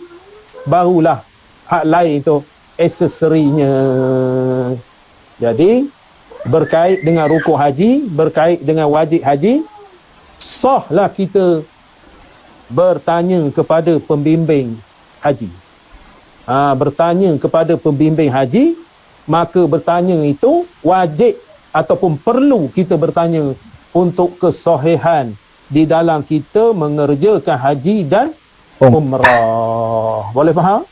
barulah hak lain tu aksesorinya. Jadi berkait dengan rukun haji, berkait dengan wajib haji, sahlah kita bertanya kepada pembimbing haji. Bertanya kepada pembimbing haji, maka bertanya itu wajib ataupun perlu kita bertanya untuk kesahihan di dalam kita mengerjakan haji dan umrah. Boleh faham?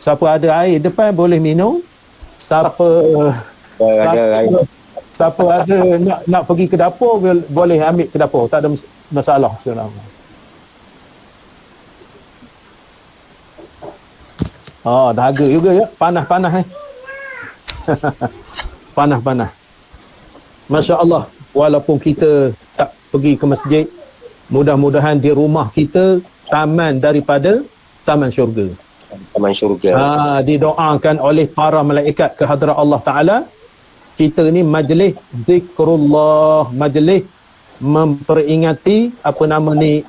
Siapa ada air depan boleh minum. Siapa ada nak pergi ke dapur boleh ambil ke dapur, tak ada masalah. Dahaga juga ya, panas panas. Masya-Allah, walaupun kita tak pergi ke masjid, mudah-mudahan di rumah kita taman daripada taman syurga. Taman syurga. Didoakan oleh para malaikat ke hadrat Allah Taala. Kita ni majlis zikrullah, majlis memperingati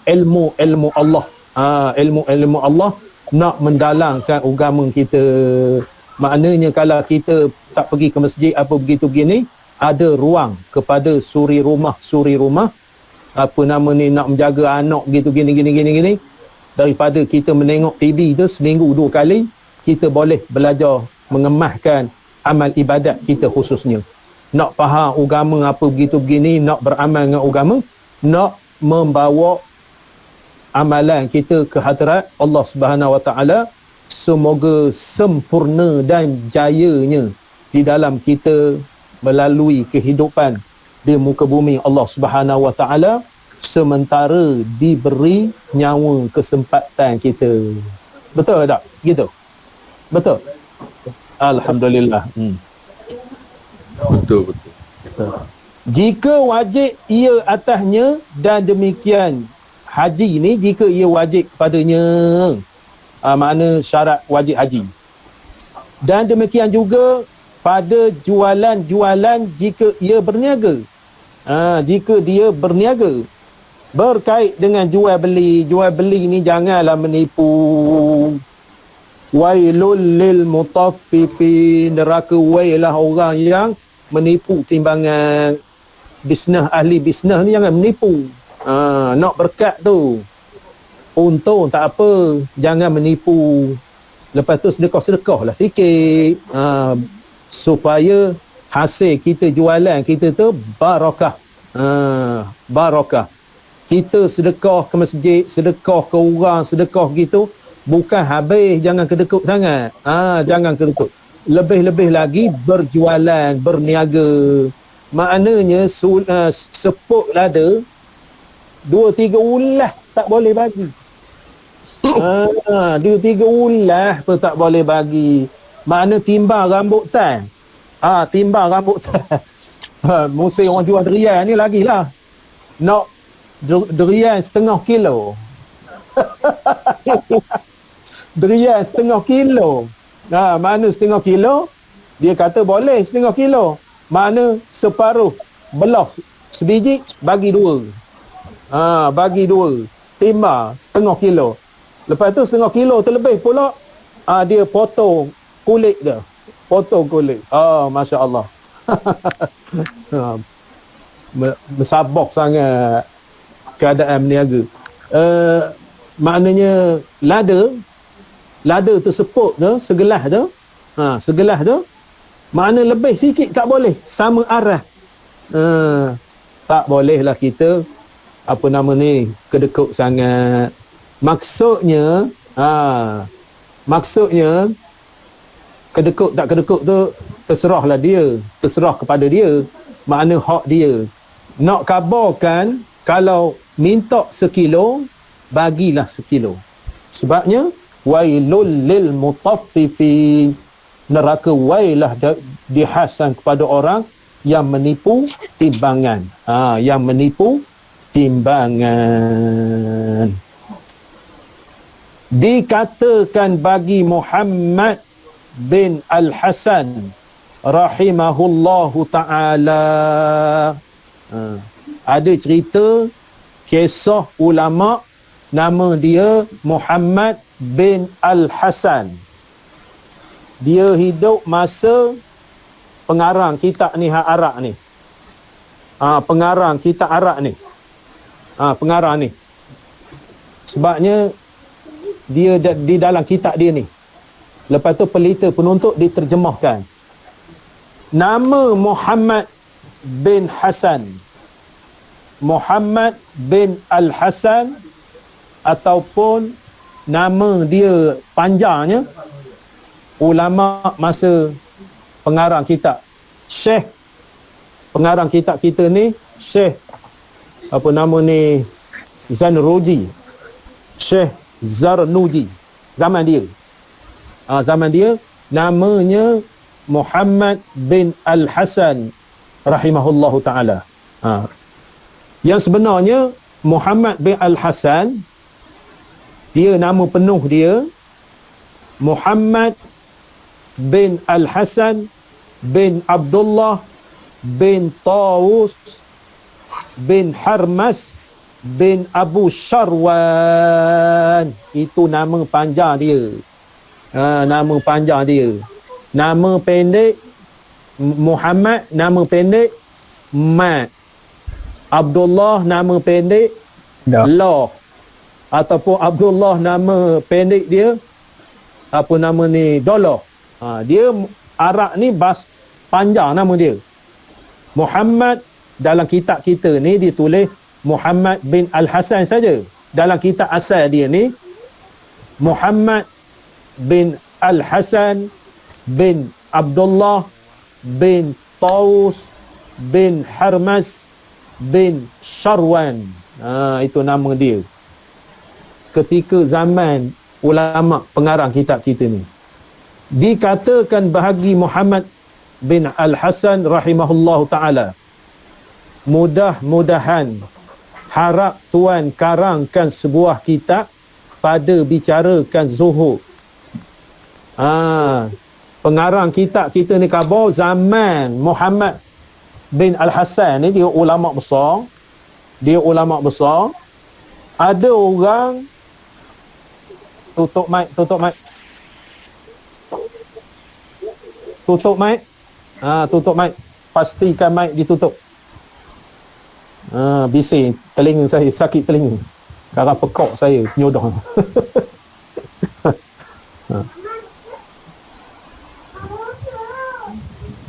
ilmu Allah. Ilmu Allah nak mendalamkan agama kita. Maknanya kalau kita tak pergi ke masjid apa begitu begini, ada ruang kepada suri rumah nak menjaga anak gitu gini. Daripada kita menengok TV tu seminggu 2 kali, kita boleh belajar mengemaskan amal ibadat kita khususnya. Nak faham agama apa begitu begini, nak beramal dengan agama, nak membawa amalan kita ke hadirat Allah Subhanahu Wa Taala, semoga sempurna dan jayanya di dalam kita melalui kehidupan di muka bumi Allah Subhanahu Wa Taala sementara diberi nyawa kesempatan kita. Betul tak? Gitu. Betul. Alhamdulillah. Betul. Jika wajib ia atasnya dan demikian haji ni, jika ia wajib padanya, makna syarat wajib haji. Dan demikian juga pada jualan-jualan jika ia berniaga. Jika dia berniaga berkait dengan jual beli ni janganlah menipu. Wailul lil mutaffifin, neraka wailah orang yang menipu timbangan. Ahli bisnes ni jangan menipu. Nak berkat tu untung tak apa, jangan menipu. Lepas tu sedekah lah sikit, supaya hasil kita jualan kita tu barakah. Barakah. Kita sedekah ke masjid, sedekah ke orang, sedekah gitu, bukan habis, jangan kedekut sangat. Jangan kedekut. Lebih-lebih lagi berjualan, berniaga. Maknanya sepuk lada 2-3 ulas tak boleh bagi. 2-3 ulas pun tak boleh bagi. Makna timbang rambut tan. Timbang rambut tan. Musim orang jual durian ni lagilah. Nak durian 0,5 kilo. Durian 0,5 kilo. Mana 0,5 kilo? Dia kata boleh 0,5 kilo. Mana separuh belah sebiji bagi 2. Bagi 2. Timbang 0,5 kilo. Lepas tu 0,5 kilo terlebih pula, dia potong kulit dia. Potong kulit. Masya Allah. Mesabok sangat keadaan berniaga. Maknanya lada tersepuk tu, segelas tu, makna lebih sikit tak boleh, sama arah. Tak bolehlah kita kedekut sangat. Maksudnya kedekut tak kedekut tu terserahlah dia, terserah kepada dia, makna hak dia. Nak kabarkan kalau minta 1 kilo, bagilah 1 kilo. Sebabnya wailul lil mutaffifin, neraka wailah dihaskan kepada orang yang menipu timbangan. Yang menipu timbangan. Dikatakan bagi Muhammad bin Al-Hasan rahimahullahu ta'ala, ada cerita kisah ulama nama dia Muhammad bin Al-Hasan. Dia hidup masa pengarang kitab ni hak Arak ni. Pengarang kitab Arak ni. Pengarang ni. Sebabnya dia di dalam kitab dia ni. Lepas tu pelita penuntut diterjemahkan. Nama Muhammad bin Hasan, Muhammad bin Al-Hasan, ataupun nama dia panjangnya, ulama masa pengarang kitab, Syekh pengarang kitab kita ni, Syekh apa nama ni, Zanruji, Syekh Zarnuji, zaman dia namanya Muhammad bin Al-Hasan rahimahullahu ta'ala. Yang sebenarnya Muhammad bin Al-Hasan, dia nama penuh dia Muhammad bin Al-Hasan bin Abdullah bin Tawus bin Harmas bin Abu Syarwan. Itu nama panjang dia. Nama panjang dia. Nama pendek Muhammad, nama pendek Mat. Abdullah nama pendek Lah. Ataupun Abdullah nama pendek dia apa nama ni, Dolah. Dia Arab ni panjang nama dia. Muhammad dalam kitab kita ni ditulis Muhammad bin Al-Hasan saja. Dalam kitab asal dia ni Muhammad bin Al-Hasan bin Abdullah bin Taus bin Harmas bin Syarwan. Itu nama dia ketika zaman ulama pengarang kitab kita ni. Dikatakan bahagi Muhammad bin Al-Hasan rahimahullahu ta'ala, mudah-mudahan harap tuan karangkan sebuah kitab pada bicarakan zuhud. Pengarang kitab kita ni khabar zaman Muhammad bin Al-Hasan ni, dia ulama besar. Ada orang tutup mic. Tutup mic. Pastikan mic ditutup. Bising telinga saya, sakit telinga. Karena pekak saya nyodong.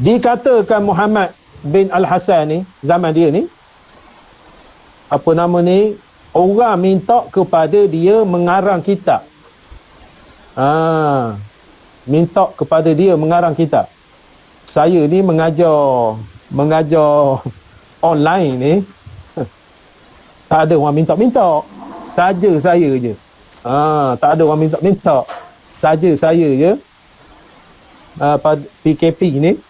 Dikatakan Muhammad bin Al-Hasan ni, zaman dia ni, apa nama ni, orang minta kepada dia mengarang kitab. Minta kepada dia mengarang kitab. Saya ni mengajar online ni, tak ada orang minta-minta. Saja saya je. Tak ada orang minta-minta. Saja saya je. Pada PKP ni,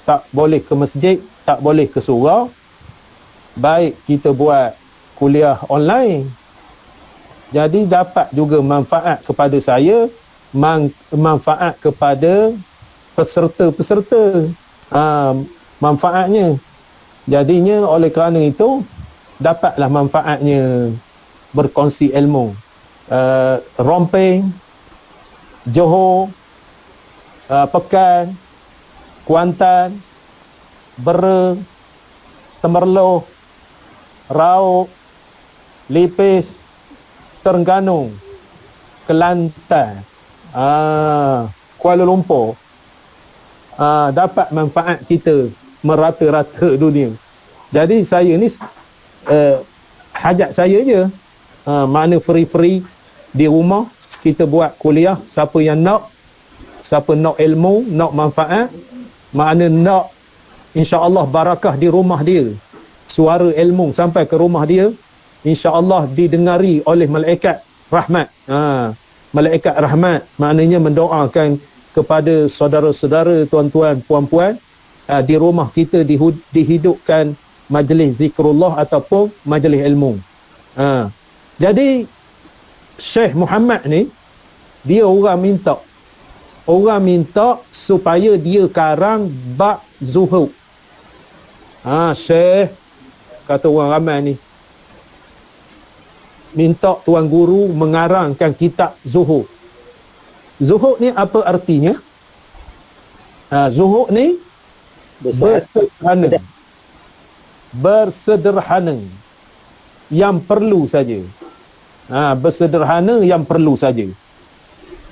tak boleh ke masjid, tak boleh ke surau. Baik kita buat kuliah online. Jadi dapat juga manfaat kepada saya, manfaat kepada peserta-peserta. Manfaatnya. Jadinya oleh kerana itu, dapatlah manfaatnya berkongsi ilmu. Rompeng, Johor, Pekan, Kuantan, Bera, Temerloh, Rauk, Lipis, Terengganu, Kelantan, Kuala Lumpur. Dapat manfaat kita merata-rata dunia. Jadi saya ni hajat saya je, mana free-free di rumah kita buat kuliah. Siapa yang nak, siapa nak ilmu, nak manfaat, mana nak insya-Allah barakah di rumah dia, suara ilmu sampai ke rumah dia, insya-Allah didengari oleh malaikat rahmat. malaikat rahmat, maknanya mendoakan kepada saudara-saudara, tuan-tuan, puan-puan, di rumah kita dihidupkan majlis zikrullah ataupun majlis ilmu. Jadi Syekh Muhammad ni, dia orang minta supaya dia karang bab zuhud. Syekh, kata orang ramai ni, minta tuan guru mengarangkan kitab zuhud. Zuhud ni apa artinya? Zuhud ni bersederhana yang perlu saja. Bersederhana yang perlu saja.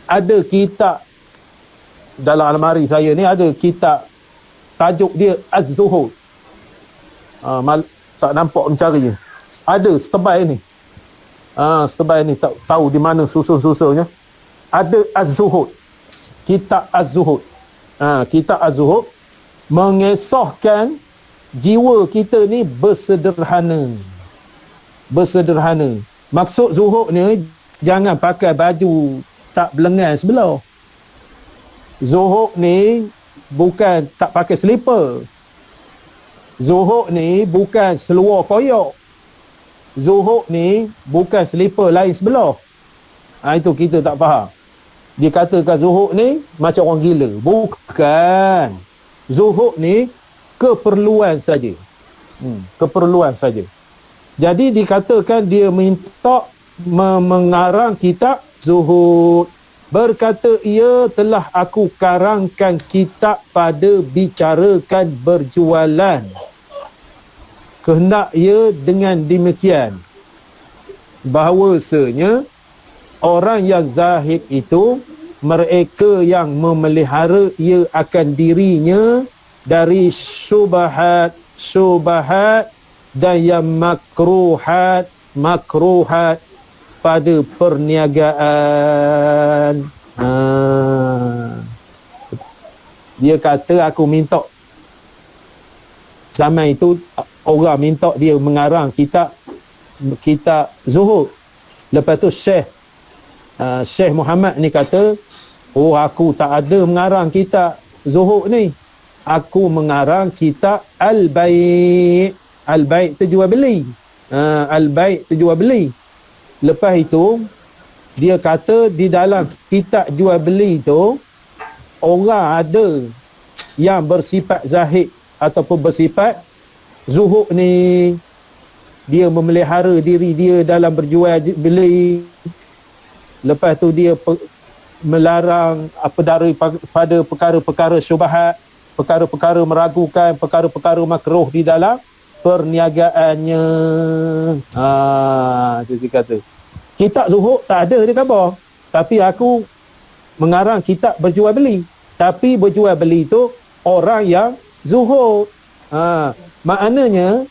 Ada kitab dalam almari saya ni, ada kitab tajuk dia Az-Zuhud. Tak nampak mencari je. Ada setebal ni. Setebal ni tak tahu di mana susun-susunnya. Ada Az-Zuhud. Kitab Az-Zuhud. Kitab Az-Zuhud mengesahkan jiwa kita ni bersederhana. Bersederhana. Maksud zuhud ni, jangan pakai baju tak belengan sebelah. Zuhud ni bukan tak pakai selipar. Zuhud ni bukan seluar koyak. Zuhud ni bukan selipar lain sebelah. Itu kita tak faham. Dikatakan zuhud ni macam orang gila. Bukan. Zuhud ni keperluan saja. Keperluan saja. Jadi dikatakan dia minta mengarang kitab zuhud. Berkata ia, telah aku karangkan kitab pada bicarakan berjualan. Kehendak ia dengan demikian, bahawasanya orang yang zahid itu mereka yang memelihara ia akan dirinya dari syubhat dan yang makruhat pada perniagaan. Dia kata aku minta, zaman itu orang minta dia mengarang kitab zuhud. Lepas tu Syekh Muhammad ni kata, aku tak ada mengarang kitab zuhud ni. Aku mengarang kitab Al-Bai'. Al-Bai' tu jual beli. Al-Bai' tu jual beli. Lepas itu dia kata di dalam kitab jual beli tu, orang ada yang bersifat zahid ataupun bersifat zuhud ni, dia memelihara diri dia dalam berjual beli. Lepas tu dia melarang pada perkara-perkara syubhat, perkara-perkara meragukan, perkara-perkara makruh di dalam perniagaannya. Itu dia kata. Kitab zuhud tak ada dia khabar. Tapi aku mengarang kitab berjual beli. Tapi berjual beli tu orang yang zuhud. Maknanya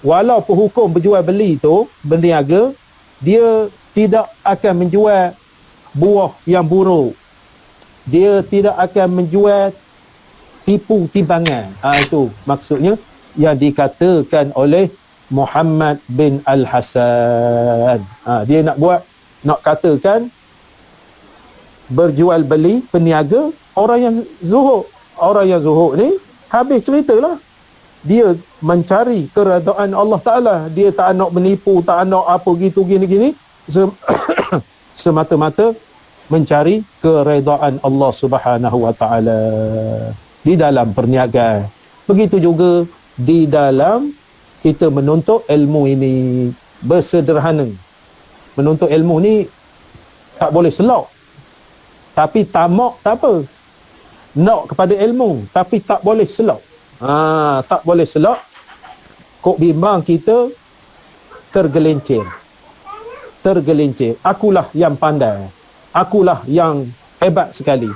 walaupun hukum berjual beli tu berniaga, dia tidak akan menjual buah yang buruk. Dia tidak akan menjual tipu timbangan. Itu maksudnya yang dikatakan oleh Muhammad bin Al-Hasan. Dia nak katakan berjual beli peniaga orang yang zuhud. Orang yang zuhud ni habis ceritalah. Dia mencari keredaan Allah Ta'ala. Dia tak nak menipu, tak nak apa gitu gini-gini. Semata-mata mencari keredaan Allah Subhanahu Wa Ta'ala di dalam perniagaan. Begitu juga di dalam kita menuntut ilmu ini, bersederhana. Menuntut ilmu ni tak boleh selok. Tapi tamak tak apa. Nak kepada ilmu tapi tak boleh selok. Tak boleh selok. Kok bimbang kita tergelincir. Akulah yang pandai. Akulah yang hebat sekali.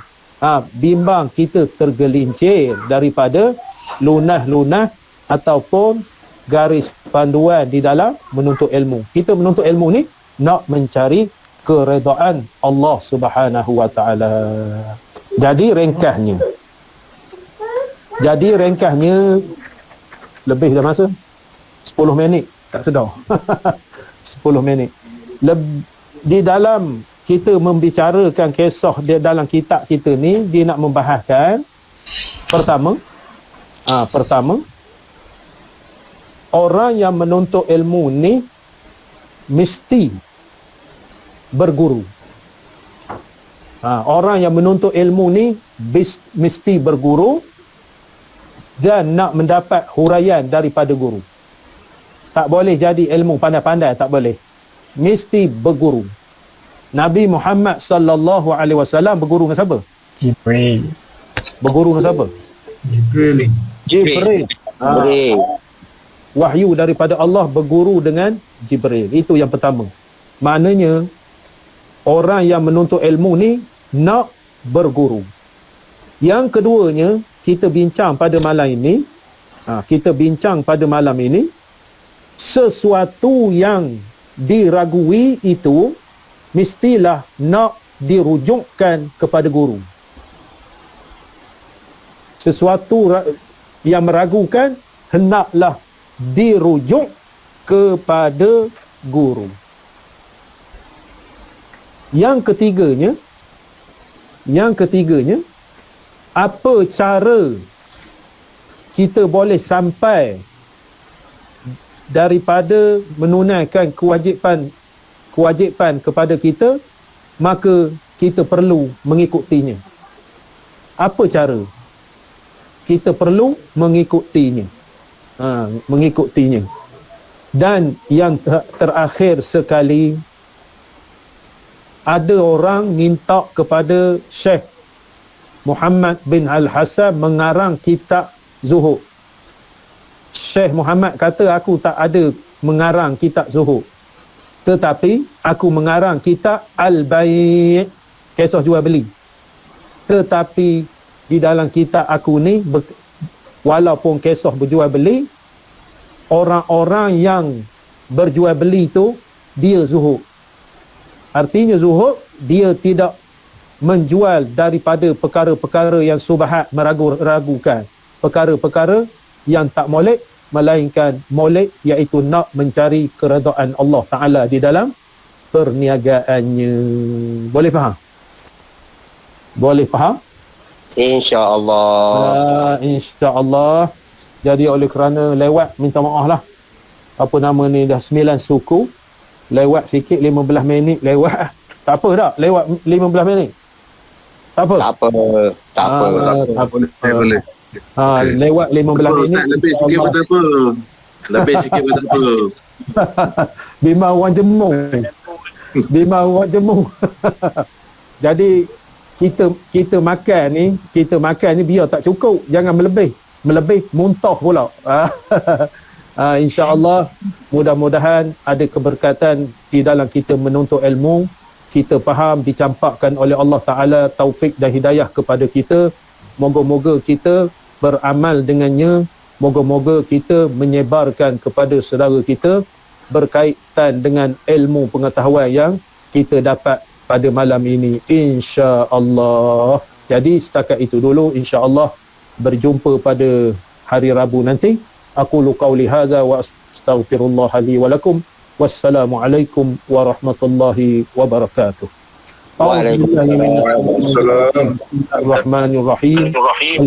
Bimbang kita tergelincir daripada lunah-lunah ataupun garis panduan di dalam menuntut ilmu. Kita menuntut ilmu ni nak mencari keredaan Allah Subhanahu Wa Ta'ala. Jadi ringkasnya lebih dah masa 10 minit tak sedar. 10 minit di dalam kita membicarakan kisah di dalam kitab kita ni, dia nak membahaskan pertama orang yang menuntut ilmu ni mesti berguru. Orang yang menuntut ilmu ni mesti berguru dan nak mendapat huraian daripada guru. Tak boleh jadi ilmu pandai-pandai, tak boleh. Mesti berguru. Nabi Muhammad sallallahu alaihi wasallam berguru dengan siapa? Jibril. Berguru dengan siapa? Jibril. Wahyu daripada Allah, berguru dengan Jibril. Itu yang pertama. Maknanya orang yang menuntut ilmu ni nak berguru. Yang keduanya, kita bincang pada malam ini, sesuatu yang diragui itu mestilah nak dirujukkan kepada guru. Sesuatu yang meragukan hendaklah dirujuk kepada guru. Yang ketiganya, apa cara kita boleh sampai daripada menunaikan kewajipan kepada kita, maka kita perlu mengikutinya. Apa cara? Kita perlu mengikutinya. Dan yang terakhir sekali, ada orang minta kepada Syekh Muhammad bin Al-Hasan mengarang kitab Zuhud. Syekh Muhammad kata, aku tak ada mengarang kitab Zuhud, tetapi aku mengarang kitab Al-Bai', kisah jual beli. Tetapi di dalam kitab aku ni, walaupun kisah berjual beli, orang-orang yang berjual beli tu dia zuhud. Artinya zuhud, dia tidak menjual daripada perkara-perkara yang subahat, meragukan, perkara-perkara yang tak molek, melainkan molek, iaitu nak mencari keredaan Allah Ta'ala di dalam perniagaannya. Boleh faham? Boleh faham? InsyaAllah. InsyaAllah. Jadi oleh kerana lewat, minta maaf lah. Apa nama ni, dah 9 suku. Lewat sikit, 15 minit lewat. Tak apa tak? Lewat 15 minit. Tak apa? Tak apa. Boleh. Lewat 15 minit. Lebih sikit pun tak apa. Bimbang orang jemur. Jadi kita makan ni biar tak cukup, jangan melebih muntah pula. InsyaAllah, mudah-mudahan ada keberkatan di dalam kita menuntut ilmu. Kita faham, dicampakkan oleh Allah Ta'ala taufik dan hidayah kepada kita. Moga-moga kita beramal dengannya. Moga-moga kita menyebarkan kepada saudara kita berkaitan dengan ilmu pengetahuan yang kita dapat pada malam ini, insya-Allah. Jadi setakat itu dulu, insya-Allah berjumpa pada hari Rabu nanti. Aqulu qauli hadza wa astaghfirullah li wa lakum. Wassalamualaikum warahmatullahi wabarakatuh. Waalaikumsalam. Bismillahirrahmanirrahim.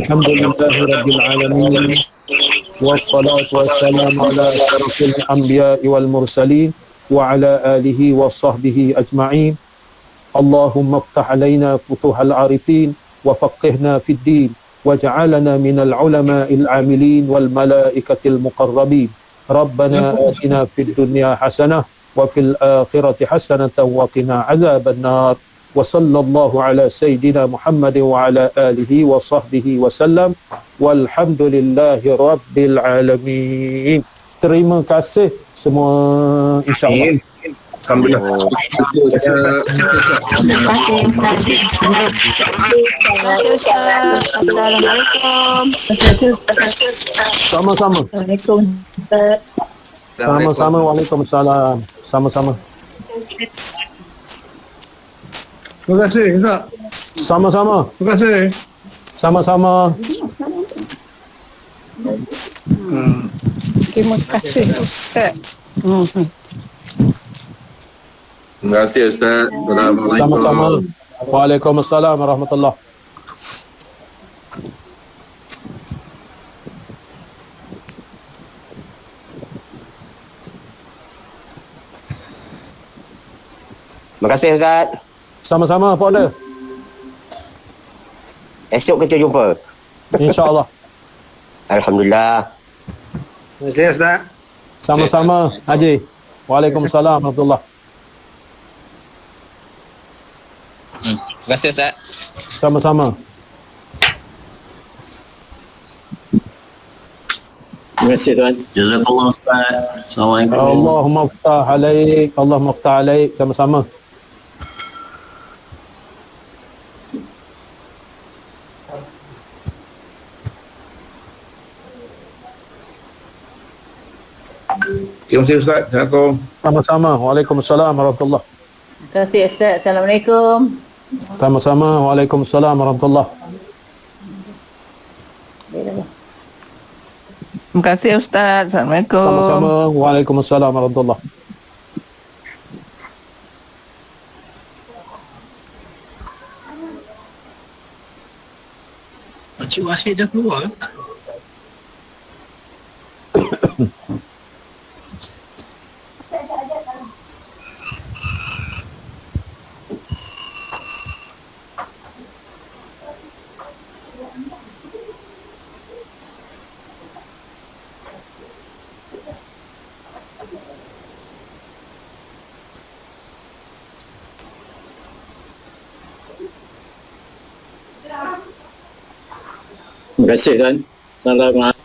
Alhamdulillahirabbil alamin. Wassalatu wassalamu ala asyrafil anbiya'i wal mursalin wa ala alihi wa sahbihi ajma'in. Allahumma iftah alaina futuhal arifin wa faqihna fid din waj'alna minal ulama'il amilin wal malaikatil muqarrabin. Rabbana atina fid dunya hasanah wa fil akhirati hasanatan wa qina adzaban nar. Wa sallallahu ala sayyidina Muhammad wa ala alihi wa sahbihi wa sallam. Walhamdulillahi rabbil alamin. Terima kasih semua, insya-Allah. Alhamdulillah. Terima kasih Ustaz. Assalamualaikum. Sama-sama. Assalamualaikum Ustaz. Sama-sama. Waalaikumsalam. Sama-sama. Terima kasih, Ustaz. Sama-sama. Terima kasih. Sama-sama. Terima kasih Ustaz. Terima kasih Ustaz. Assalamualaikum. Sama-sama. Waalaikumsalam warahmatullahi. Terima kasih Ustaz. Sama-sama Pak Oda. Esok kita jumpa. InsyaAllah. Alhamdulillah. Terima kasih Ustaz. Sama-sama Haji. Waalaikumsalam warahmatullahi. Terima kasih Ustaz. Sama-sama. Terima kasih tuan. Jazakallah Ustaz. Assalamualaikum. Allahumma ftah alaik. Allahumma ftah alaik. Sama-sama. Terima kasih Ustaz. Assalamualaikum. Sama-sama. Waalaikumsalam warahmatullahi. Terima kasih Ustaz. Assalamualaikum. Sama-sama. Waalaikumsalam warahmatullahi. Terima kasih Ustaz. Assalamualaikum. Sama-sama. Waalaikumsalam warahmatullahi. Encik Wahid dah keluar kan? Terima kasih tuan. Assalamualaikum.